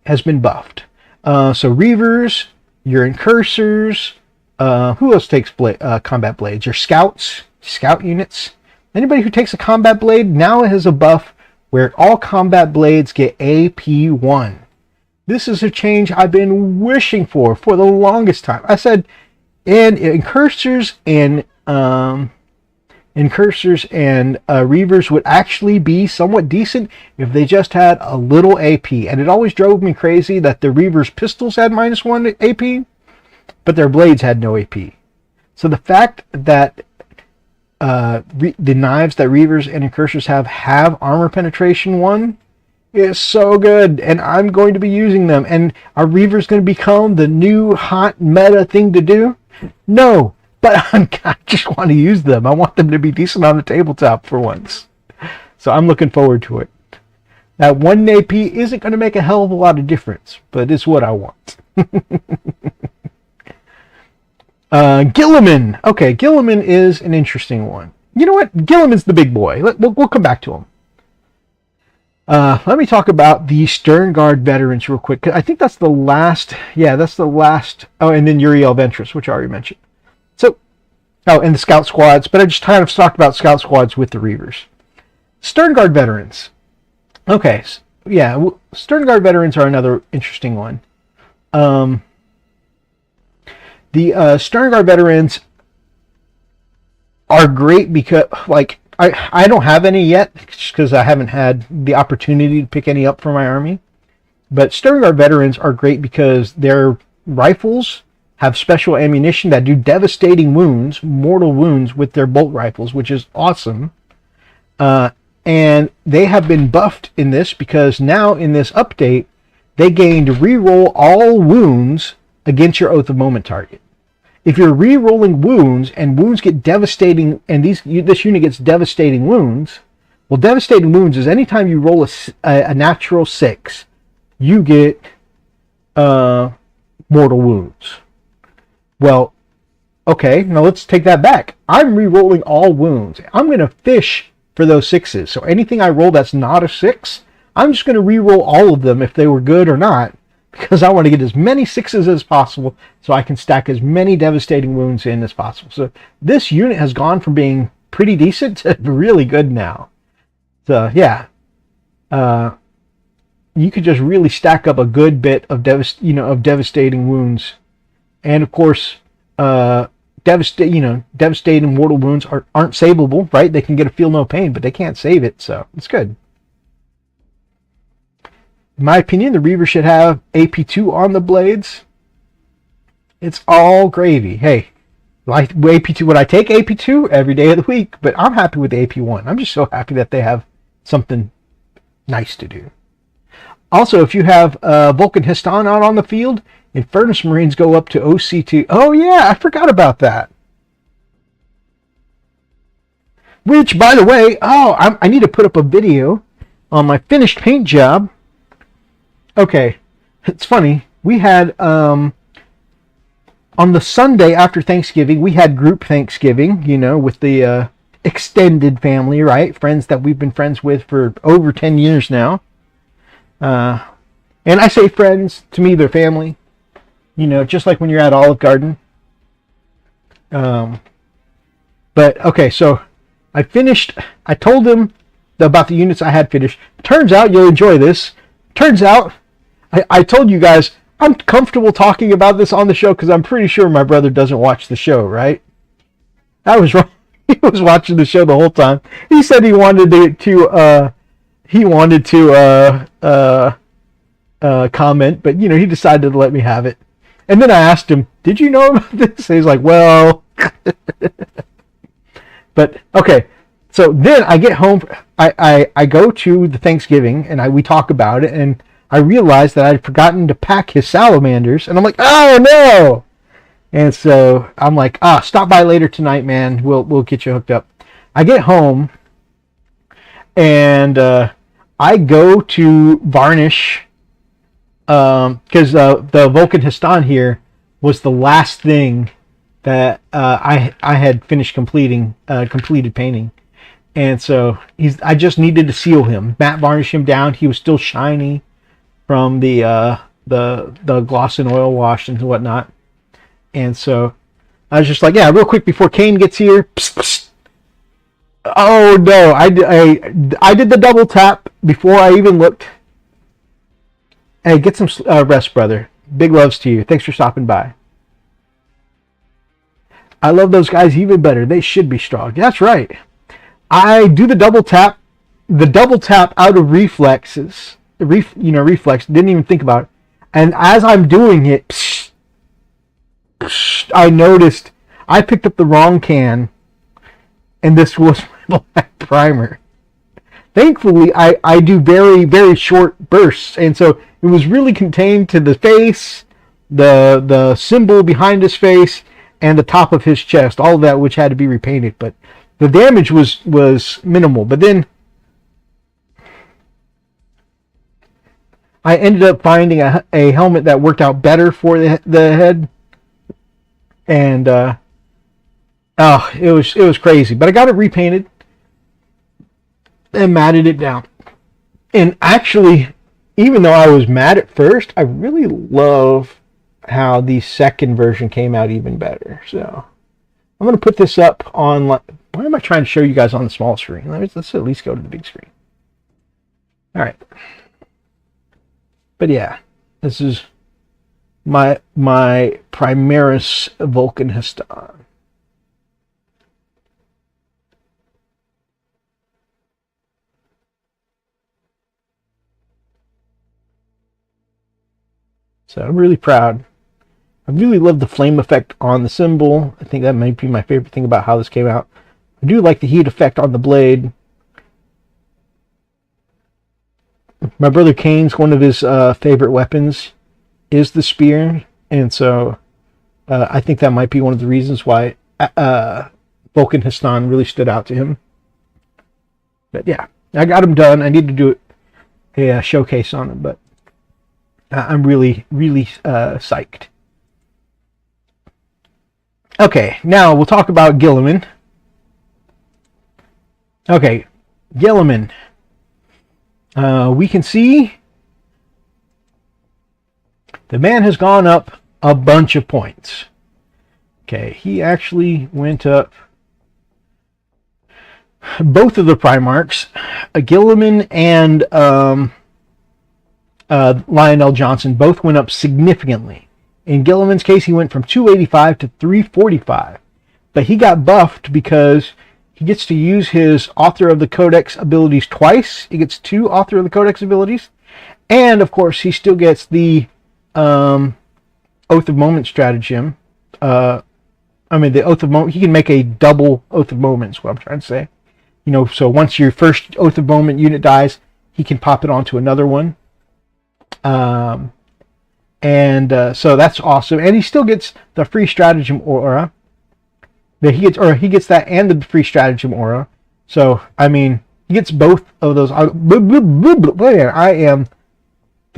has been buffed. So Reavers, your Incursors, who else takes combat blades? Your Scouts, Scout units. Anybody who takes a combat blade now has a buff where all combat blades get AP1. This is a change I've been wishing for the longest time. I said, and Incursors and Reavers would actually be somewhat decent if they just had a little AP. And it always drove me crazy that the Reavers pistols had -1 AP, but their blades had no AP. So the fact that the knives that Reavers and Incursors have armor penetration 1 is so good, and I'm going to be using them. And are Reavers going to become the new hot meta thing to do? No, but I just want to use them. I want them to be decent on the tabletop for once. So I'm looking forward to it. That 1 AP isn't going to make a hell of a lot of difference, but it's what I want. Gilliman. Okay, Gilliman is an interesting one. You know what? Gilliman's the big boy. We'll come back to him. Let me talk about the Stern Guard veterans real quick. I think that's the last. Yeah, that's the last. Oh, and then Uriel Ventress, which I already mentioned. So, and the Scout squads. But I just kind of talked about Scout squads with the Reavers. Stern Guard veterans. Okay, yeah, Stern Guard veterans are another interesting one. The Stern Guard veterans are great because, like, I don't have any yet because I haven't had the opportunity to pick any up for my army. But Stern Guard veterans are great because their rifles have special ammunition that do devastating wounds, mortal wounds with their bolt rifles, which is awesome. And they have been buffed in this because now in this update, they gained reroll all wounds against your Oath of Moment target. if you're re-rolling wounds and wounds get devastating, and this unit gets devastating wounds, well, devastating wounds is anytime you roll a natural 6, you get mortal wounds. Well, okay, now let's take that back. I'm re-rolling all wounds. I'm going to fish for those 6s. So anything I roll that's not a 6, I'm just going to re-roll all of them if they were good or not, because I want to get as many 6s as possible so I can stack as many devastating wounds in as possible. So this unit has gone from being pretty decent to really good now. So yeah, you could just really stack up a good bit of devastating wounds, and of course, devastating mortal wounds aren't savable, right? They can get a feel no pain, but they can't save it, so it's good. In my opinion, the Reaver should have AP2 on the blades. It's all gravy. Hey, like AP2, would I take AP2 every day of the week? But I'm happy with AP1. I'm just so happy that they have something nice to do. Also, if you have Vulcan Histon out on the field, Infernus Marines go up to OC2. Oh yeah, I forgot about that. Which, by the way, I need to put up a video on my finished paint job. Okay, it's funny. We had, on the Sunday after Thanksgiving, we had group Thanksgiving, with the extended family, right? Friends that we've been friends with for over 10 years now. And I say friends, to me they're family. Just like when you're at Olive Garden. But, okay, so I told them about the units I had finished. Turns out, you'll enjoy this. Turns out, I told you guys, I'm comfortable talking about this on the show because I'm pretty sure my brother doesn't watch the show, right? I was wrong. He was watching the show the whole time. He said he wanted to comment, but he decided to let me have it. And then I asked him, "Did you know about this?" And he's like, "Well," but okay. So then I get home. I go to the Thanksgiving and we talk about it, and I realized that I'd forgotten to pack his salamanders, and I'm like, "Oh no!" And so I'm like, "Stop by later tonight, man. We'll get you hooked up." I get home, and I go to varnish, because the Vulcan Histon here was the last thing that I had finished completed painting, and so I just needed to seal him, matte varnish him down. He was still shiny from the gloss and oil wash and whatnot, and so I was just like, yeah, real quick before Kane gets here. Psst, psst. Oh no! I did the double tap before I even looked. Hey, get some rest, brother. Big loves to you. Thanks for stopping by. I love those guys even better. They should be strong. That's right. I do the double tap. The double tap out of reflexes. Reflex. Didn't even think about it. And as I'm doing it, psh, psh, I noticed I picked up the wrong can, and this was my black primer. Thankfully, I do very, very short bursts, and so it was really contained to the face, the symbol behind his face, and the top of his chest, all of that which had to be repainted. But the damage was minimal. But then I ended up finding a helmet that worked out better for the head, and it was crazy. But I got it repainted and matted it down. And actually, even though I was mad at first, I really love how the second version came out even better. So I'm going to put this up on, why am I trying to show you guys on the small screen? Let's at least go to the big screen. All right. But yeah, this is my Primaris Vulcan Histon. So I'm really proud. I really love the flame effect on the symbol. I think that might be my favorite thing about how this came out. I do like the heat effect on the blade. My brother Kane's, one of his favorite weapons is the spear, and so I think that might be one of the reasons why Vulcan Hastan really stood out to him. But yeah, I got him done. I need to do a showcase on him, but I'm really, really psyched. Okay, now we'll talk about Guilliman. Okay, Guilliman. We can see the man has gone up a bunch of points. Okay, he actually went up both of the Primarchs, Guilliman and Lionel Johnson, both went up significantly. In Gilliman's case, he went from 285 to 345, but he got buffed because he gets to use his Author of the Codex abilities twice. He gets 2 Author of the Codex abilities, and of course, he still gets the Oath of Moment stratagem. The Oath of Moment, he can make a double Oath of Moment, is what I'm trying to say. You know, so once your first Oath of Moment unit dies, he can pop it onto another one. So that's awesome. And he still gets the free stratagem aura. He gets that and the free stratagem aura. So, I mean, he gets both of those. The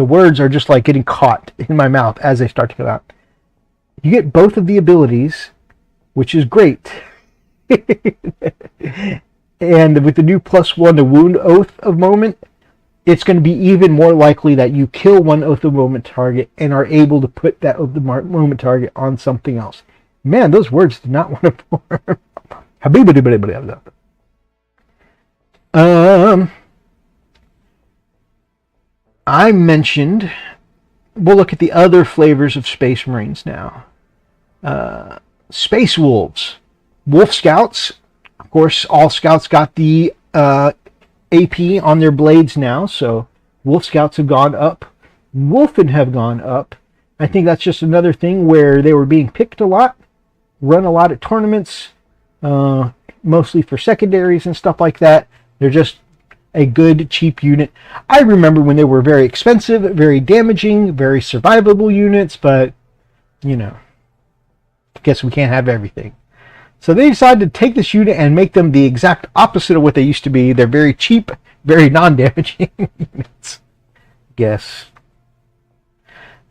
words are just like getting caught in my mouth as they start to come out. You get both of the abilities, which is great. And with the new +1 to wound Oath of Moment, it's going to be even more likely that you kill one Oath of Moment target and are able to put that Oath of Moment target on something else. Man, those words did not want to form. I mentioned, we'll look at the other flavors of Space Marines now. Space Wolves. Wolf Scouts. Of course, all Scouts got the AP on their blades now, so Wolf Scouts have gone up. Wolfen have gone up. I think that's just another thing where they were being picked a lot, run a lot at tournaments, mostly for secondaries and stuff like that. They're just a good, cheap unit. I remember when they were very expensive, very damaging, very survivable units, but, you know, I guess we can't have everything. So they decided to take this unit and make them the exact opposite of what they used to be. They're very cheap, very non-damaging units. Guess.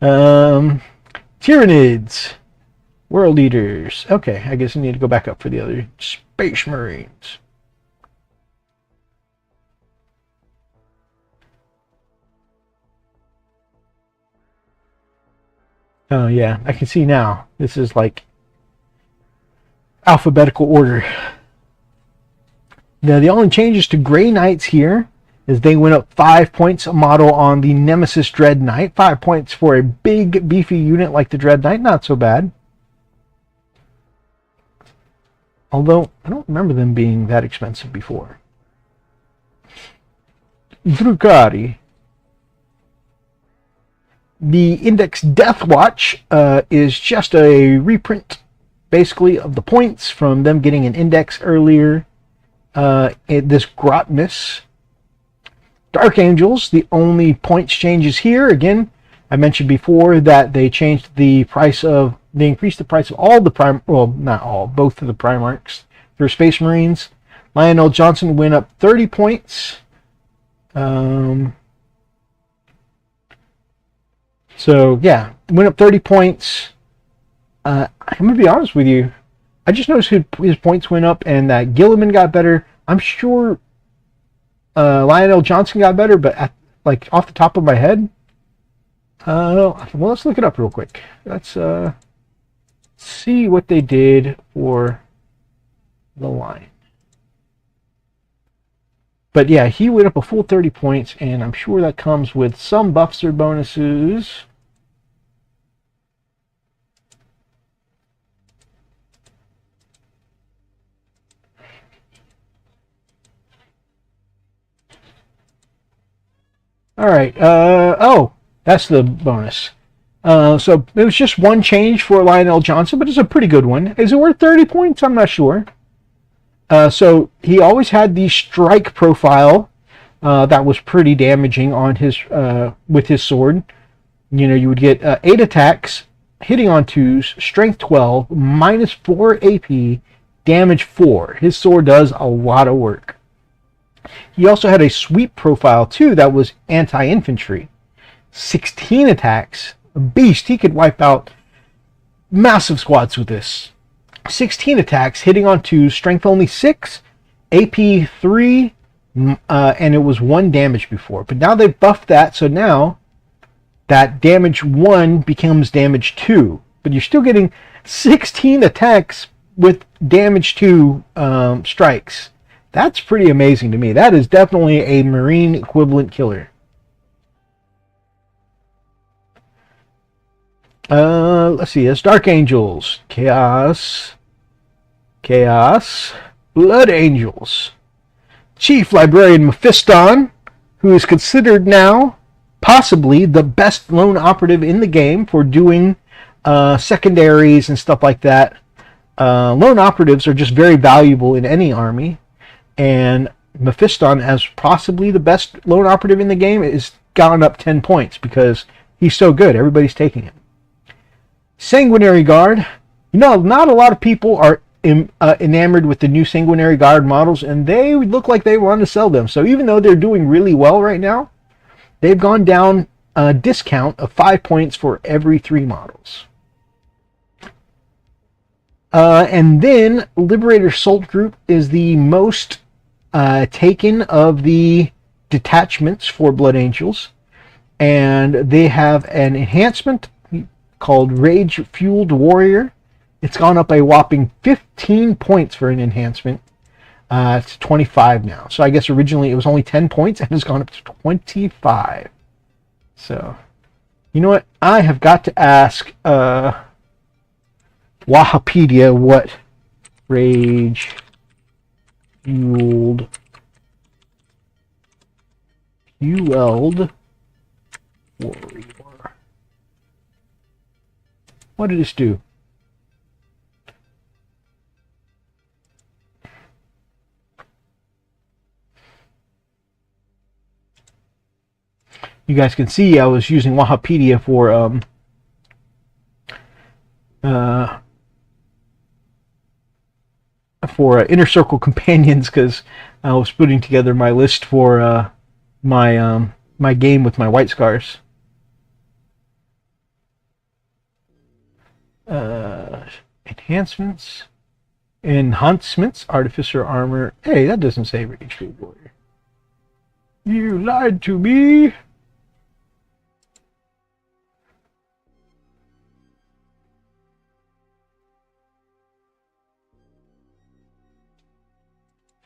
Tyranids. World Eaters. Okay, I guess I need to go back up for the other Space Marines. Oh yeah, I can see now. This is like alphabetical order. Now the only changes to Grey Knights here is they went up 5 points a model on the Nemesis Dread Knight. 5 points for a big beefy unit like the Dread Knight, not so bad. Although I don't remember them being that expensive before. Drukari. The Index Death Watch is just a reprint basically of the points from them getting an index earlier. This Grotmas. Dark Angels, the only points changes here. Again, I mentioned before that they changed the price of, they increased the price of all the not all, both of the Primarchs for Space Marines. Lionel Johnson went up 30 points. So yeah, went up 30 points. I'm going to be honest with you. I just noticed his points went up and that Guilliman got better. I'm sure Lionel Johnson got better, but like off the top of my head, well, let's look it up real quick. Let's see what they did for the line. But yeah, he went up a full 30 points, and I'm sure that comes with some buffs or bonuses. All right. Oh, that's the bonus. So it was just one change for Lionel Johnson, but it's a pretty good one. Is it worth 30 points? I'm not sure. So he always had the strike profile that was pretty damaging on his with his sword. You know, you would get 8 attacks, hitting on 2s, strength 12, minus 4 AP, damage 4. His sword does a lot of work. He also had a sweep profile too that was anti-infantry. 16 attacks, a beast. He could wipe out massive squads with this. 16 attacks, hitting on 2, strength only 6, AP 3, and it was 1 damage before. But now they buffed that, so now that damage 1 becomes damage 2. But you're still getting 16 attacks with damage 2 strikes. That's pretty amazing to me. That is definitely a Marine equivalent killer. Let's see. It's Dark Angels, Chaos, Blood Angels. Chief Librarian Mephiston, who is considered now possibly the best lone operative in the game for doing secondaries and stuff like that. Lone operatives are just very valuable in any army, and Mephiston, as possibly the best lone operative in the game, is gone up 10 points because he's so good. Everybody's taking him. Sanguinary Guard. You know, not a lot of people are enamored with the new Sanguinary Guard models, and they look like they want to sell them. So even though they're doing really well right now, they've gone down a discount of 5 points for every 3 models. And then Liberator Salt Group is the most taken of the detachments for Blood Angels, and they have an enhancement called Rage Fueled Warrior. It's gone up a whopping 15 points for an enhancement. It's 25 now. So I guess originally it was only 10 points and it's gone up to 25. So, you know what? I have got to ask Wikipedia what Rage Fueled Warrior. What did this do? You guys can see I was using Wikipedia for Inner Circle companions, because I was putting together my list for my game with my white scars. Enhancements, Artificer Armor. Hey, that doesn't say Rage Fueled Warrior. You lied to me.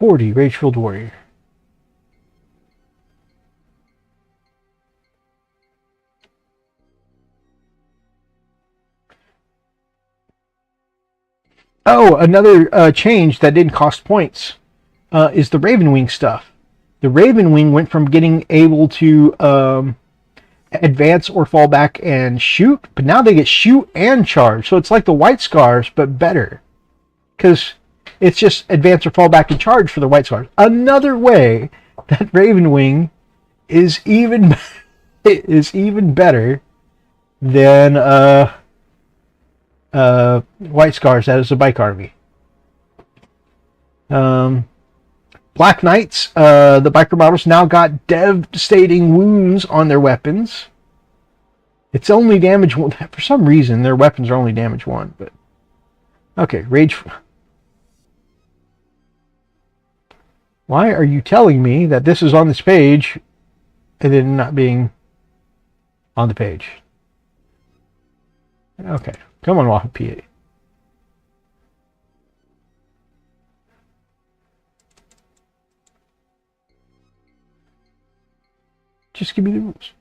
Rage Fueled Warrior. Oh, another change that didn't cost points is the Ravenwing stuff. The Ravenwing went from getting able to advance or fall back and shoot, but now they get shoot and charge. So it's like the White Scars, but better. Because it's just advance or fall back and charge for the White Scars. Another way that Ravenwing is even better than White Scars as a bike army. Black Knights, the biker models now got devastating wounds on their weapons. It's only damage 1. For some reason, their weapons are only damage 1. But okay, Rage. Why are you telling me that this is on this page and then not being on the page? Okay, come on, Wikipedia. Just give me the rules.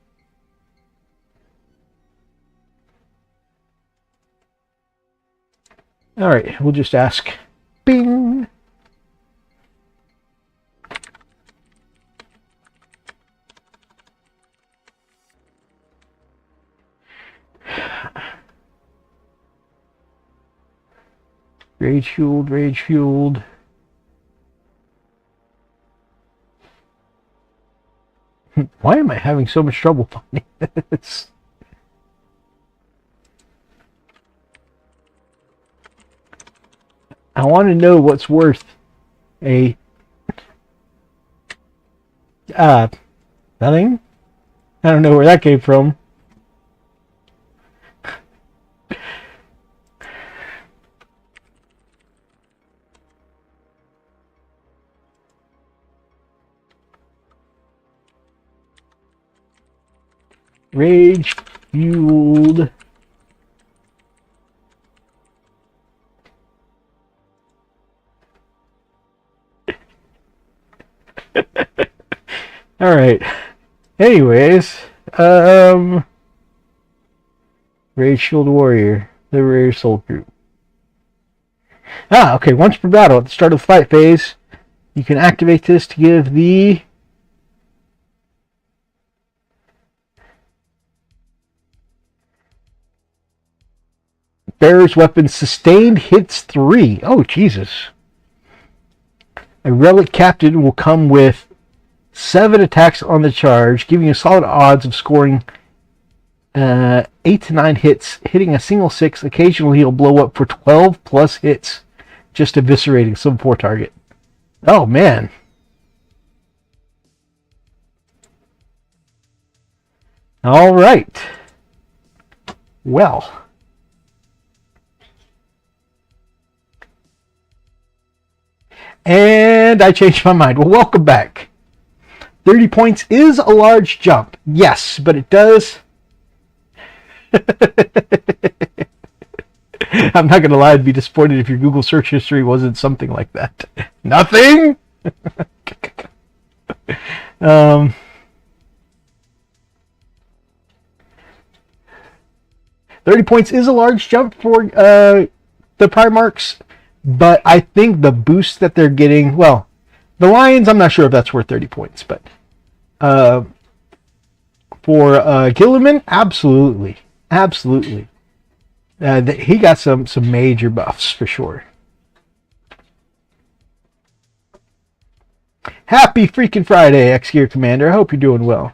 All right, we'll just ask. Bing. Rage Fueled, Rage Fueled. Why am I having so much trouble finding this? I want to know what's worth a nothing. I don't know where that came from. Rage fueled. All right. Anyways, Rage Shield Warrior, the Rare Soul Group. Okay. Once per battle, at the start of the fight phase, you can activate this to give the bearer's weapon sustained hits 3. Oh, Jesus. A relic captain will come with 7 attacks on the charge, giving you solid odds of scoring 8 to 9 hits, hitting a single 6. Occasionally, he'll blow up for 12 plus hits, just eviscerating some poor target. Oh, man. All right. Well. And I changed my mind. Well, welcome back. 30 points is a large jump. Yes, but it does. I'm not going to lie, I'd be disappointed if your Google search history wasn't something like that. Nothing? 30 points is a large jump for the Primarchs, but I think the boost that they're getting, well, the Lions, I'm not sure if that's worth 30 points, but for Gilliman, absolutely. Absolutely. He got some major buffs for sure. Happy freaking Friday, X-Gear Commander. I hope you're doing well.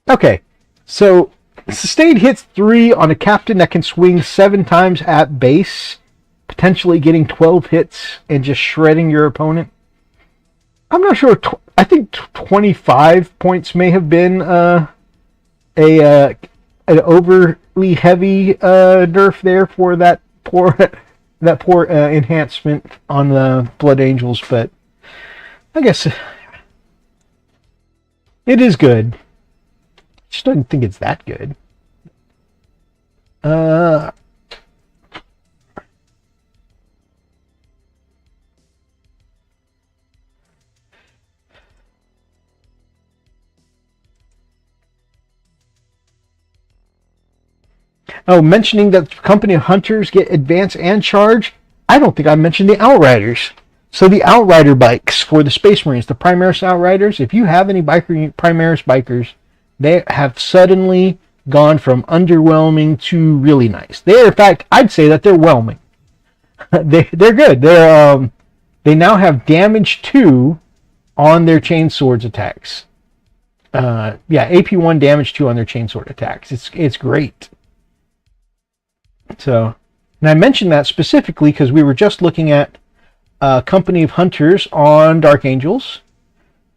Okay, so sustained hits 3 on a captain that can swing 7 times at base, potentially getting 12 hits and just shredding your opponent. I'm not sure. I think 25 points may have been an overly heavy nerf there for that poor enhancement on the Blood Angels, but I guess it is good. I just don't think it's that good. Oh, mentioning that the company of hunters get advance and charge. I don't think I mentioned the Outriders. So the Outrider bikes for the Space Marines, the Primaris Outriders, if you have any Primaris bikers, they have suddenly gone from underwhelming to really nice. They're, in fact, I'd say that they're whelming. They're good. They now have damage 2 on their chainswords attacks. AP1 damage 2 on their chainsword attacks. It's great. So, and I mentioned that specifically because we were just looking at Company of Hunters on Dark Angels,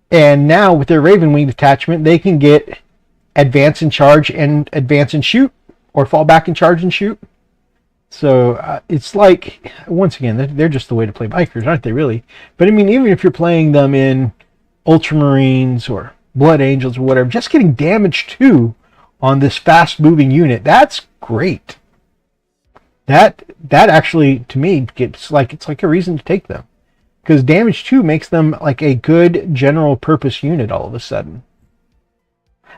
and now with their Ravenwing detachment, they can get advance and charge and advance and shoot, or fall back and charge and shoot. So it's like, once again, they're just the way to play bikers, aren't they, really? But I mean, even if you're playing them in Ultramarines or Blood Angels or whatever, just getting damage 2 on this fast-moving unit, that's great. That actually, to me, it's like a reason to take them, because damage 2 makes them like a good general purpose unit all of a sudden.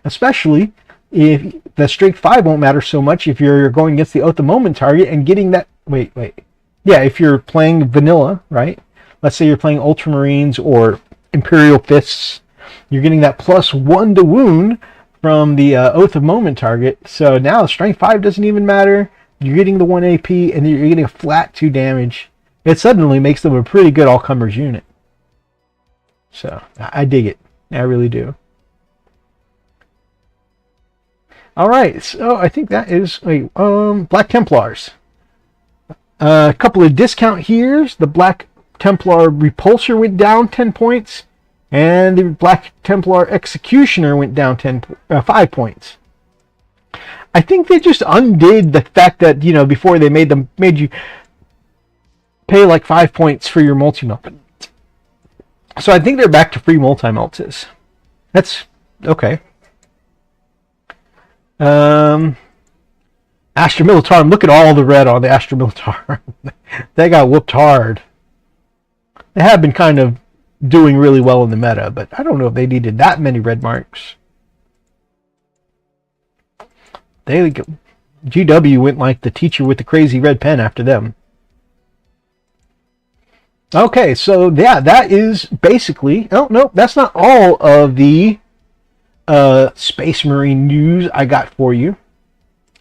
Especially if the strength 5 won't matter so much if you're going against the Oath of Moment target and getting that. Wait. Yeah, if you're playing vanilla, right? Let's say you're playing Ultramarines or Imperial Fists, you're getting that +1 to wound from the Oath of Moment target. So now strength 5 doesn't even matter. You're getting the 1 AP, and you're getting a flat 2 damage. It suddenly makes them a pretty good all-comers unit. So, I dig it. I really do. All right, so I think that is Black Templars. A couple of discount here's. The Black Templar Repulsor went down 10 points, and the Black Templar Executioner went down 5 points. I think they just undid the fact that, you know, before they made you pay like 5 points for your multi-melt. So I think they're back to free multi-melts. That's okay. Astra Militarum, look at all the red on the Astra Militarum. They got whooped hard. They have been kind of doing really well in the meta, but I don't know if they needed that many red marks. GW went like the teacher with the crazy red pen after them. Okay, so yeah, that is basically... Oh, no, that's not all of the Space Marine news I got for you.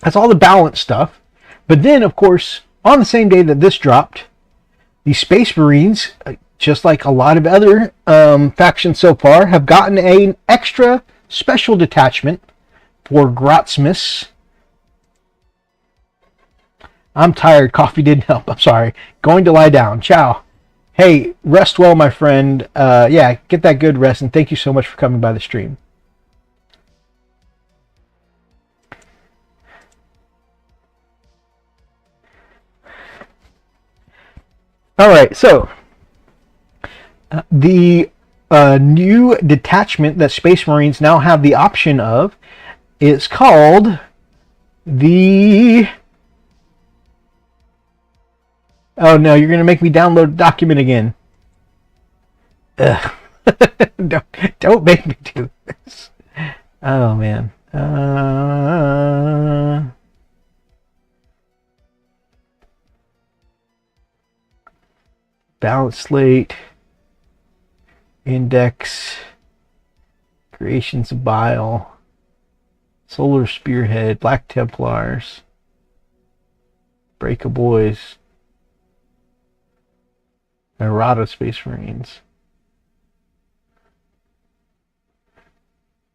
That's all the balance stuff. But then, of course, on the same day that this dropped, the Space Marines, just like a lot of other factions so far, have gotten an extra special detachment for Grotmas. I'm tired. Coffee didn't help. I'm sorry. Going to lie down. Ciao. Hey, rest well, my friend. Yeah, get that good rest, and thank you so much for coming by the stream. All right, so the new detachment that Space Marines now have the option of is called the... Oh no, you're going to make me download a document again. Ugh. Don't make me do this. Oh man. Balance slate, index, creations of bile, solar spearhead, Black Templars, Breakaboys, Errata Space Marines,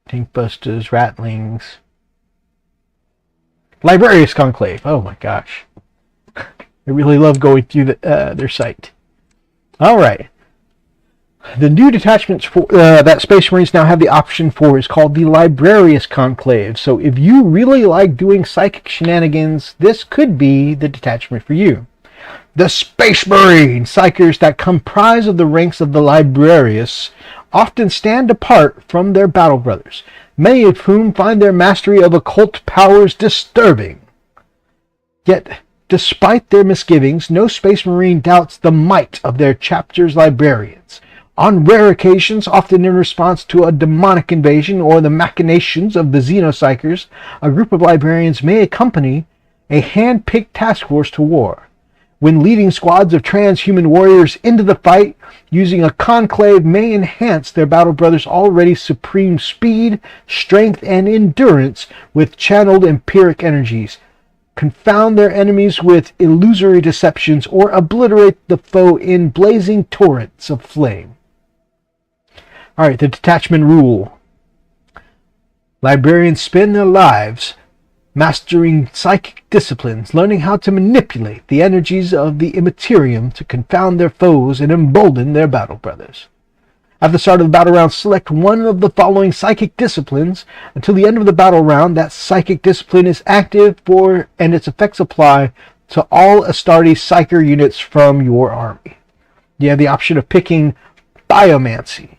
Tankbusters, Ratlings, Librarius Conclave. Oh my gosh. I really love going through their site. Alright. The new detachments for, that Space Marines now have the option for is called the Librarius Conclave. So if you really like doing psychic shenanigans, this could be the detachment for you. The Space Marine Psychers that comprise of the ranks of the Librarius often stand apart from their battle brothers, many of whom find their mastery of occult powers disturbing. Yet, despite their misgivings, no Space Marine doubts the might of their chapter's librarians. On rare occasions, often in response to a demonic invasion or the machinations of the Xenopsychers, a group of librarians may accompany a hand-picked task force to war. When leading squads of transhuman warriors into the fight, using a conclave may enhance their battle brothers' already supreme speed, strength, and endurance with channeled empiric energies, confound their enemies with illusory deceptions, or obliterate the foe in blazing torrents of flame. Alright, the detachment rule. Librarians spend their lives mastering psychic disciplines, learning how to manipulate the energies of the immaterium to confound their foes and embolden their battle brothers. At the start of the battle round, select one of the following psychic disciplines. Until the end of the battle round, that psychic discipline is active and its effects apply to all Astartes Psyker units from your army. You have the option of picking Biomancy.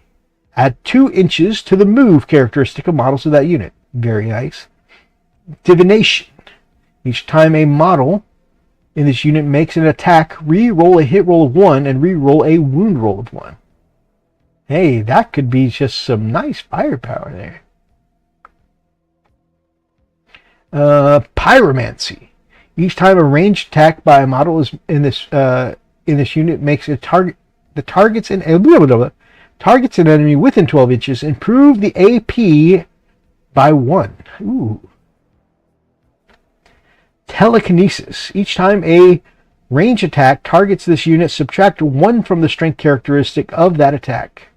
Add 2 inches to the move characteristic of models of that unit. Very nice. Divination. Each time a model in this unit makes an attack, re-roll a hit roll of 1 and re-roll a wound roll of 1. Hey, that could be just some nice firepower there. Pyromancy. Each time a ranged attack by a model is in this unit makes a target targets an enemy within 12 inches. Improve the AP by 1. Ooh. Telekinesis. Each time a range attack targets this unit, subtract 1 from the strength characteristic of that attack.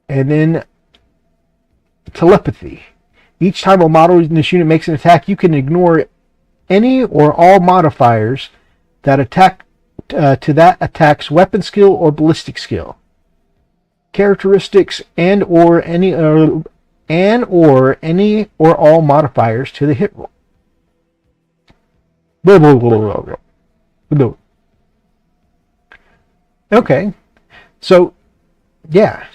And then telepathy. Each time a model in this unit makes an attack, you can ignore any or all modifiers that attack to that attack's weapon skill or ballistic skill, characteristics, and or any or all modifiers to the hit roll. Okay, so yeah,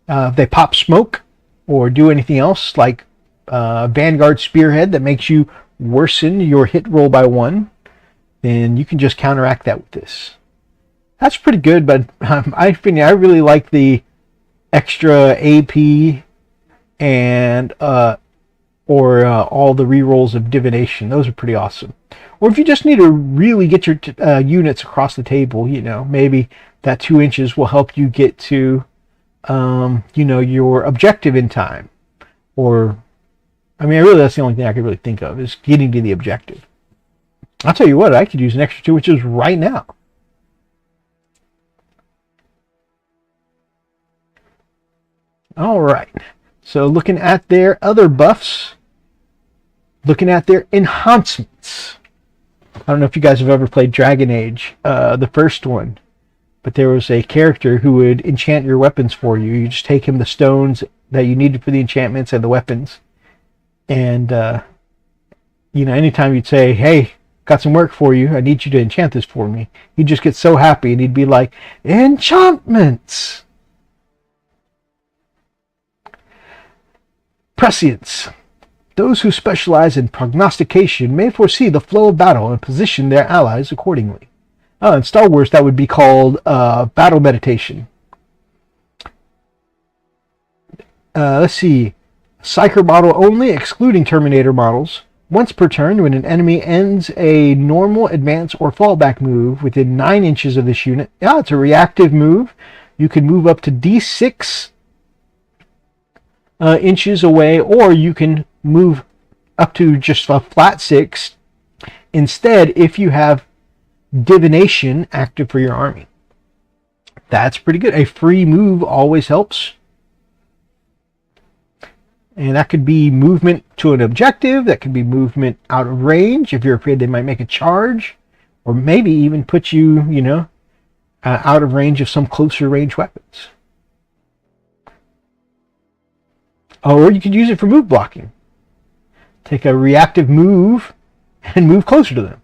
if they pop smoke or do anything else like Vanguard Spearhead that makes you worsen your hit roll by 1, then you can just counteract that with this. That's pretty good, but I really like the extra AP and all the rerolls of divination. Those are pretty awesome. Or if you just need to really get your units across the table, maybe that 2 inches will help you get to your objective in time. Or, that's the only thing I could really think of, is getting to the objective. I'll tell you what, I could use an extra 2 inches right now. All right. So looking at their other buffs, looking at their enhancements. I don't know if you guys have ever played Dragon Age, the first one, but there was a character who would enchant your weapons for you. You just take him the stones that you needed for the enchantments and the weapons. And, anytime you'd say, hey, got some work for you, I need you to enchant this for me, he'd just get so happy and he'd be like, enchantments! Prescience. Those who specialize in prognostication may foresee the flow of battle and position their allies accordingly. In Star Wars, that would be called battle meditation. Let's see. Psyker model only, excluding Terminator models. Once per turn, when an enemy ends a normal, advance, or fallback move within 9 inches of this unit, it's a reactive move. You can move up to D6 inches away, or you can move up to just a flat 6 instead if you have divination active for your army. That's pretty good. A free move always helps. And that could be movement to an objective. That could be movement out of range if you're afraid they might make a charge. Or maybe even put you, out of range of some closer range weapons. Or you could use it for move blocking. Take a reactive move and move closer to them.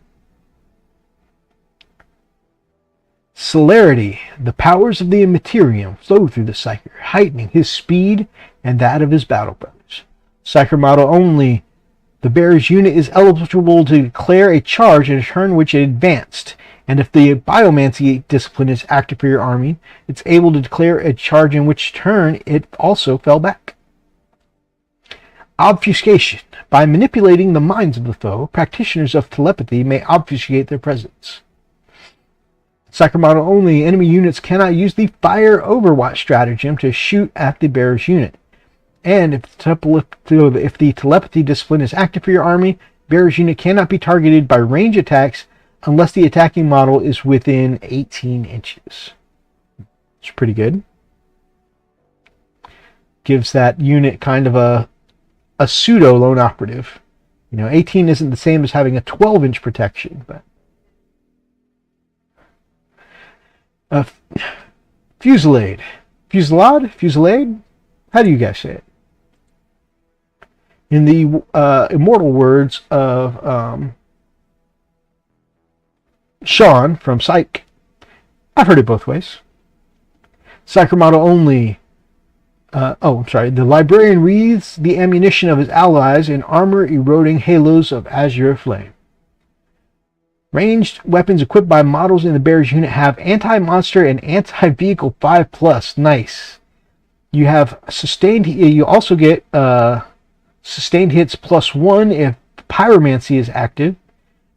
Celerity. The powers of the Immaterium flow through the Psyker, heightening his speed and that of his battle brothers. Psyker model only. The bearer's unit is eligible to declare a charge in a turn which it advanced, and if the Biomancy discipline is active for your army, it's able to declare a charge in which turn it also fell back. Obfuscation. By manipulating the minds of the foe, practitioners of telepathy may obfuscate their presence. Psyker model only. Enemy units cannot use the fire overwatch stratagem to shoot at the bearer's unit. And if the telepathy discipline is active for your army, bearer's unit cannot be targeted by range attacks unless the attacking model is within 18 inches. It's pretty good. Gives that unit kind of a pseudo lone operative. 18 isn't the same as having a 12-inch protection, but Fusillade. Fusillade? How do you guys say it? In the immortal words of Sean from Psych, I've heard it both ways. Psyker model only. The librarian wreathes the ammunition of his allies in armor-eroding halos of azure flame. Ranged weapons equipped by models in the bearer's unit have anti-monster and anti-vehicle 5+. Nice. You have sustained. You also get sustained hits +1 if pyromancy is active,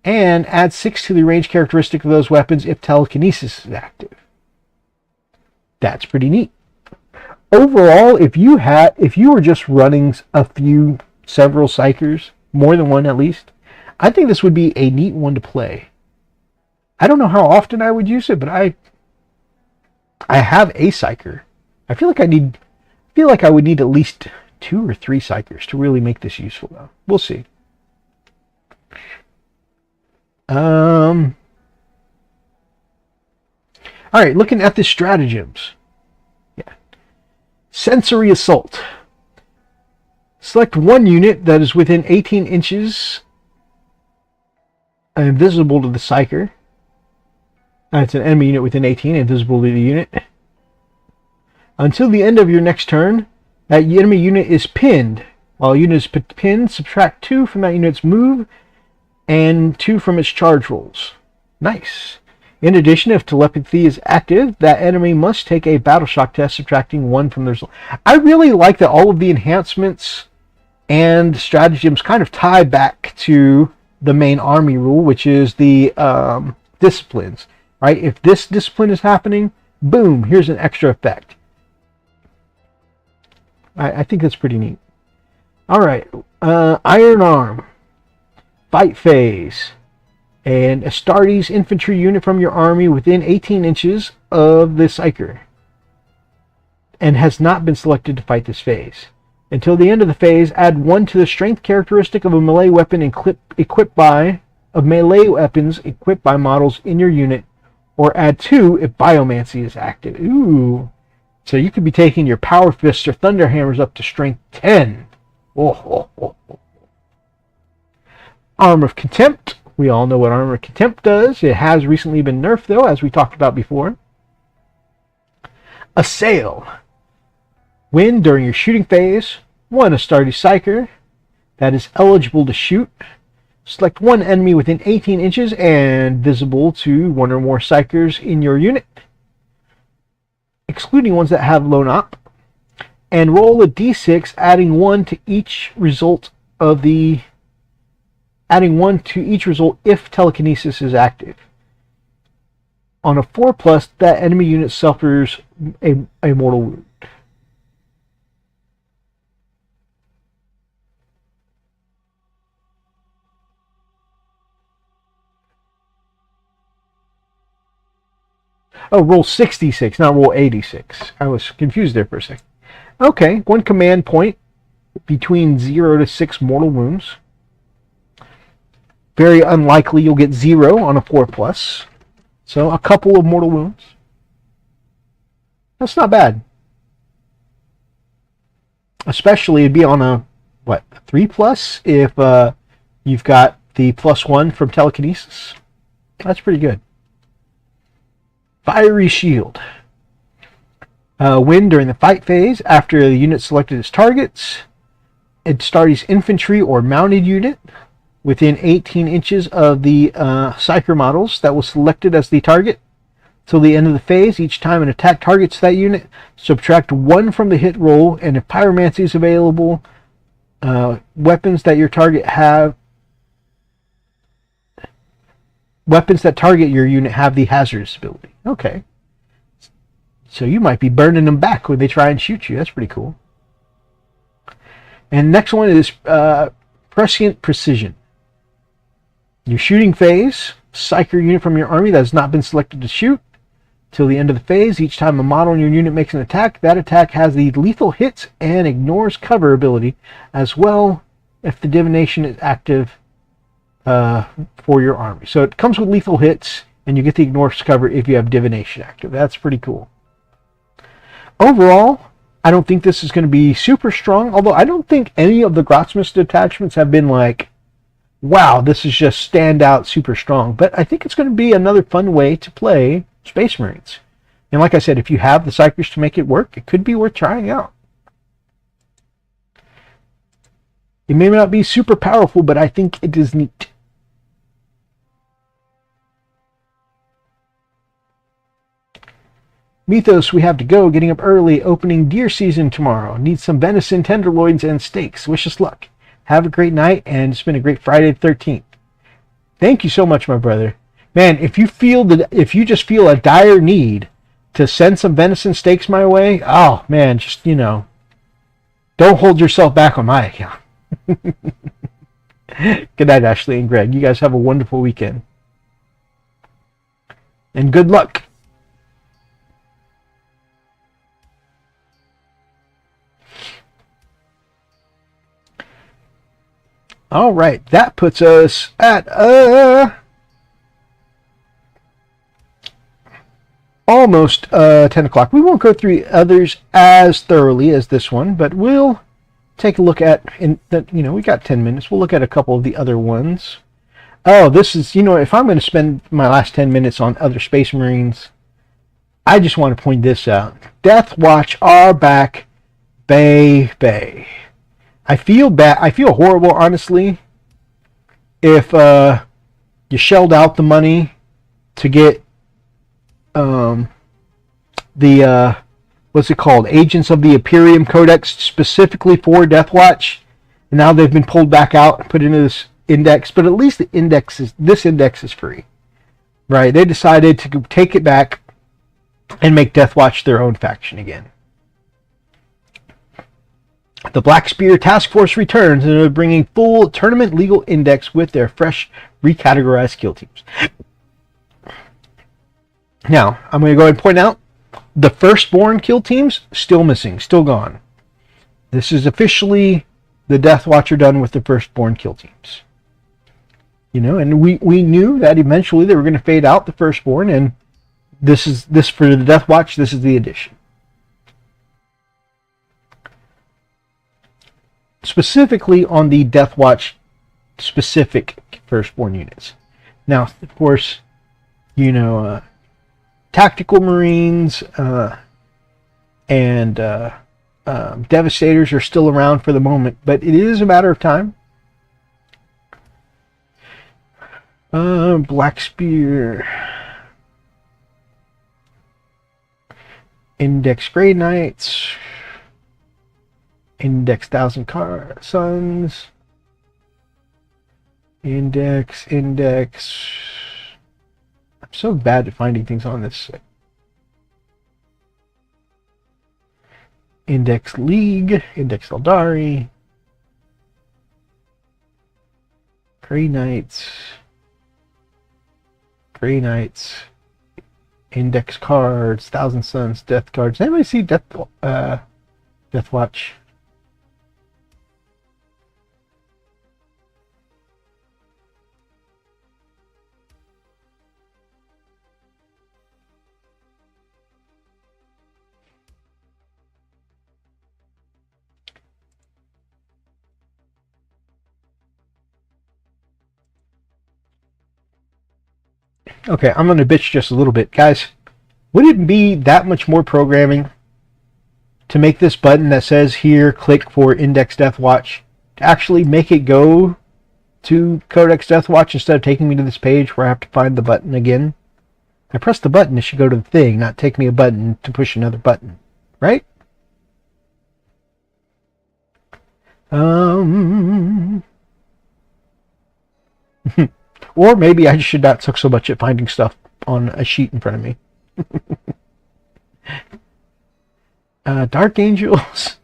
and add 6 to the range characteristic of those weapons if telekinesis is active. That's pretty neat. Overall, if you were just running several psychers, more than one at least, I think this would be a neat one to play. I don't know how often I would use it, but I have a psyker. I feel like I would need at least 2 or 3 psychers to really make this useful, though. We'll see. All right, looking at the stratagems. Yeah. Sensory Assault. Select one unit that is within 18 inches and invisible to the psyker. It's an enemy unit within 18, invisible to the unit. Until the end of your next turn, that enemy unit is pinned. While a unit is pinned, subtract 2 from that unit's move and 2 from its charge rolls. Nice. In addition, if telepathy is active, that enemy must take a battle shock test, subtracting 1 from their result. I really like that all of the enhancements and stratagems kind of tie back to the main army rule, which is the disciplines. Right? If this discipline is happening, boom, here's an extra effect. I think that's pretty neat. All right, Iron Arm, fight phase, and Astartes infantry unit from your army within 18 inches of the psyker, and has not been selected to fight this phase. Until the end of the phase, add 1 to the strength characteristic of a melee weapon equipped by models in your unit, or add 2 if Biomancy is active. Ooh. So you could be taking your Power Fists or Thunder Hammers up to strength 10. Oh. Armor of Contempt. We all know what Armor of Contempt does. It has recently been nerfed, though, as we talked about before. Assail. Win during your shooting phase. 1 Astartes Psyker that is eligible to shoot. Select 1 enemy within 18 inches and visible to 1 or more Psykers in your unit, excluding ones that have lone op, and roll a d6, adding 1 to each result if telekinesis is active. On a 4+, that enemy unit suffers a mortal wound. Oh, roll 66, not roll 86. I was confused there for a second. Okay, 1 command point between 0 to 6 mortal wounds. Very unlikely you'll get 0 on a 4+. So a couple of mortal wounds. That's not bad. Especially it'd be on a 3+ if you've got the +1 from telekinesis. That's pretty good. Fiery Shield. Win during the fight phase after the unit selected as targets. Astartes infantry or mounted unit within 18 inches of the Psyker models that was selected as the target. Till the end of the phase, each time an attack targets that unit, subtract 1 from the hit roll, and if Pyromancy is available, weapons that target your unit have the hazardous ability. Okay. So you might be burning them back when they try and shoot you. That's pretty cool. And next one is Prescient Precision. Your shooting phase, Psyker unit from your army that has not been selected to shoot. Till the end of the phase, each time a model in your unit makes an attack, that attack has the lethal hits and ignores cover ability, as well if the divination is active for your army. So it comes with lethal hits, and you get the ignores cover if you have divination active. That's pretty cool. Overall, I don't think this is going to be super strong, although I don't think any of the Grotmas detachments have been like, wow, this is just stand out super strong. But I think it's going to be another fun way to play Space Marines. And like I said, if you have the Psykers to make it work, it could be worth trying out. It may not be super powerful, but I think it is neat. Mythos, we have to go. Getting up early, opening deer season tomorrow. Need some venison, tenderloins, and steaks. Wish us luck. Have a great night, and it's been a great Friday the 13th. Thank you so much, my brother. Man, if you just feel a dire need to send some venison steaks my way, oh man, just don't hold yourself back on my account. Good night, Ashley and Greg. You guys have a wonderful weekend. And good luck. All right, that puts us at almost 10 o'clock. We won't go through others as thoroughly as this one, but we'll take a look at, we got 10 minutes. We'll look at a couple of the other ones. Oh, this is, if I'm going to spend my last 10 minutes on other Space Marines, I just want to point this out. Death Watch are back, baby. I feel bad. I feel horrible, honestly, if you shelled out the money to get the what's it called? Agents of the Imperium Codex specifically for Death Watch, and now they've been pulled back out and put into this index. But at least this index is free, right? They decided to take it back and make Death Watch their own faction again. The Black Spear Task Force returns and are bringing full tournament legal index with their fresh recategorized kill teams. Now, I'm going to go ahead and point out the Firstborn kill teams still missing, still gone. This is officially the Death Watch are done with the Firstborn kill teams. And we knew that eventually they were going to fade out the Firstborn, and this for the Death Watch, this is the addition. Specifically on the Death Watch specific Firstborn units. Now, of course, Tactical Marines and Devastators are still around for the moment, but it is a matter of time. Black Spear, Index Grey Knights, Index Thousand Suns, Index. I'm so bad at finding things on this site. Index League, Index Eldari, Grey Knights, Index cards, Thousand Suns, Death cards. Does anybody see Death Watch? Okay, I'm going to bitch just a little bit. Guys, would it be that much more programming to make this button that says here, click for Index Death Watch, to actually make it go to Codex Death Watch instead of taking me to this page where I have to find the button again? I press the button, it should go to the thing, not take me a button to push another button, right? Or maybe I should not suck so much at finding stuff on a sheet in front of me. Dark Angels.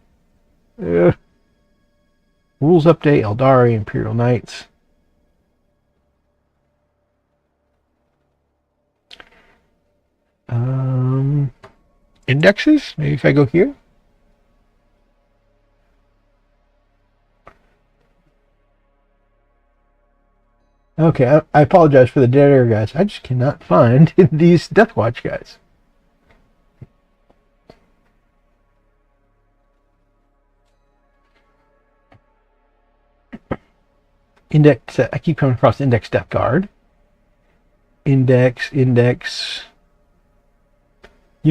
Rules update, Eldari, Imperial Knights. Indexes? Maybe if I go here. Okay, I apologize for the dead air, guys. I just cannot find these Death Watch guys. Index, I keep coming across Index Death Guard. Index. You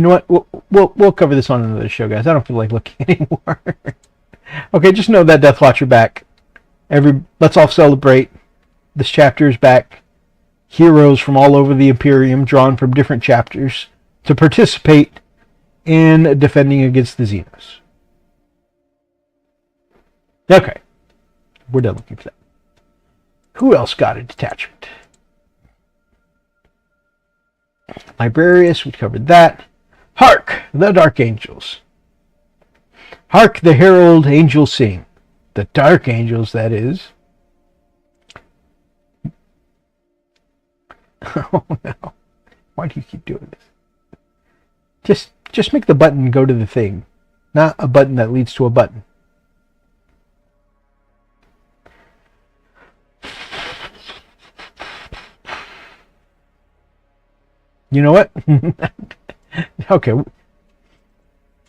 know what? We'll cover this on another show, guys. I don't feel like looking anymore. Okay, just know that Death Watch are back. Let's all celebrate. This chapter is back. Heroes from all over the Imperium, drawn from different chapters, to participate in defending against the Xenos. Okay, we're done looking for that. Who else got a detachment? Librarius, we covered that. Hark, the Dark Angels. Hark, the Herald Angels sing. The Dark Angels, that is. Oh no. Why do you keep doing this? Just make the button go to the thing, not a button that leads to a button. You know what? Okay,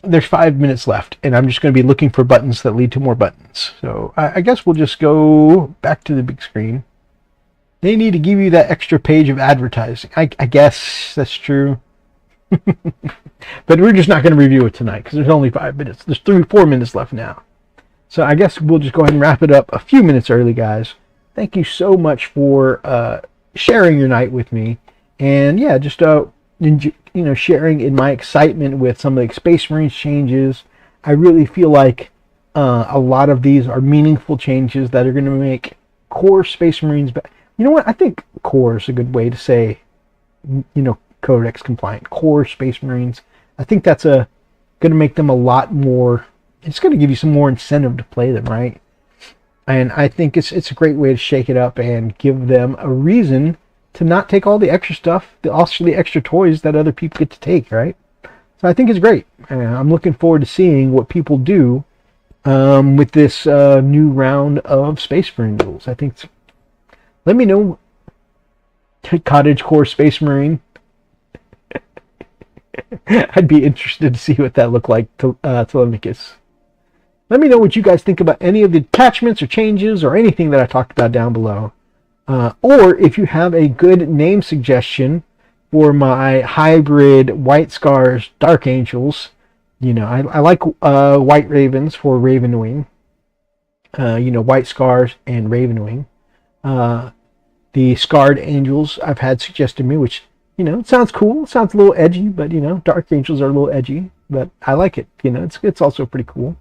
there's 5 minutes left, and I'm just going to be looking for buttons that lead to more buttons. So I guess we'll just go back to the big screen. They need to give you that extra page of advertising. I guess that's true. But we're just not going to review it tonight because there's only 5 minutes. There's 4 minutes left now. So I guess we'll just go ahead and wrap it up a few minutes early, guys. Thank you so much for sharing your night with me. And yeah, just sharing in my excitement with some of the Space Marines changes. I really feel like a lot of these are meaningful changes that are going to make core Space Marines better. You know what? I think core is a good way to say, Codex compliant. Core Space Marines. I think that's going to make them a lot more. It's going to give you some more incentive to play them, right? And I think it's a great way to shake it up and give them a reason to not take all the extra stuff, also the extra toys that other people get to take, right? So I think it's great. I'm looking forward to seeing what people do with this new round of Space Marine rules. I think. Let me know, Cottage Core Space Marine. I'd be interested to see what that looked like, Telemachus. Let me know what you guys think about any of the attachments or changes or anything that I talked about down below. Or if you have a good name suggestion for my hybrid White Scars Dark Angels. I like White Ravens for Ravenwing. White Scars and Ravenwing. The Scarred Angels I've had suggested to me, which, it sounds cool. It sounds a little edgy, but, Dark Angels are a little edgy. But I like it. It's also pretty cool.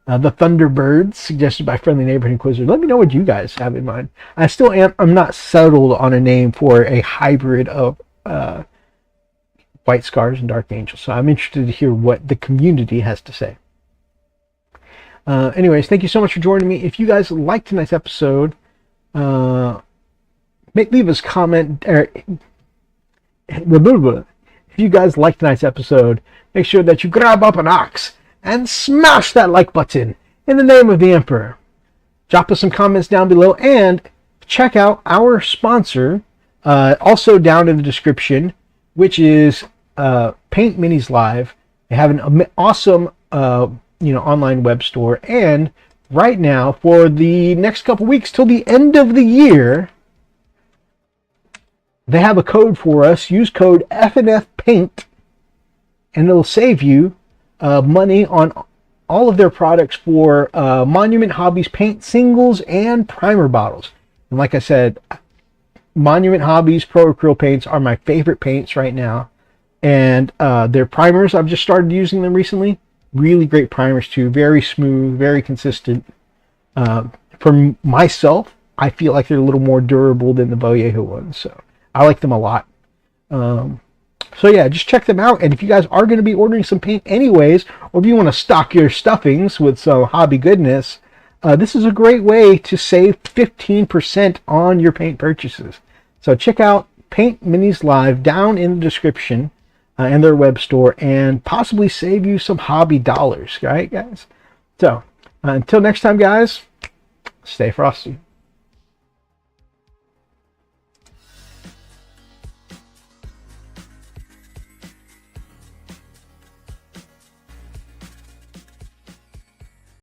The Thunderbirds, suggested by Friendly Neighborhood Inquisitor. Let me know what you guys have in mind. I'm not settled on a name for a hybrid of White Scars and Dark Angels. So I'm interested to hear what the community has to say. Anyways, thank you so much for joining me. If you guys liked tonight's episode, leave us a comment. If you guys liked tonight's episode, make sure that you grab up an axe and smash that like button in the name of the Emperor. Drop us some comments down below and check out our sponsor, also down in the description, which is Paint Minis Live. They have an awesome online web store, and right now for the next couple weeks till the end of the year, they have a code for us. Use code FNFPaint, and it'll save you money on all of their products for Monument Hobbies paint singles and primer bottles. And like I said, Monument Hobbies Pro-Acryl paints are my favorite paints right now. And their primers, I've just started using them recently. Really great primers too. Very smooth, very consistent. For myself, I feel like they're a little more durable than the Vallejo ones. So I like them a lot. So yeah, just check them out. And if you guys are going to be ordering some paint anyways, or if you want to stock your stuffings with some hobby goodness, this is a great way to save 15% on your paint purchases. So check out Paint Minis Live down in the description and their web store, and possibly save you some hobby dollars, right, guys? So until next time, guys, stay frosty.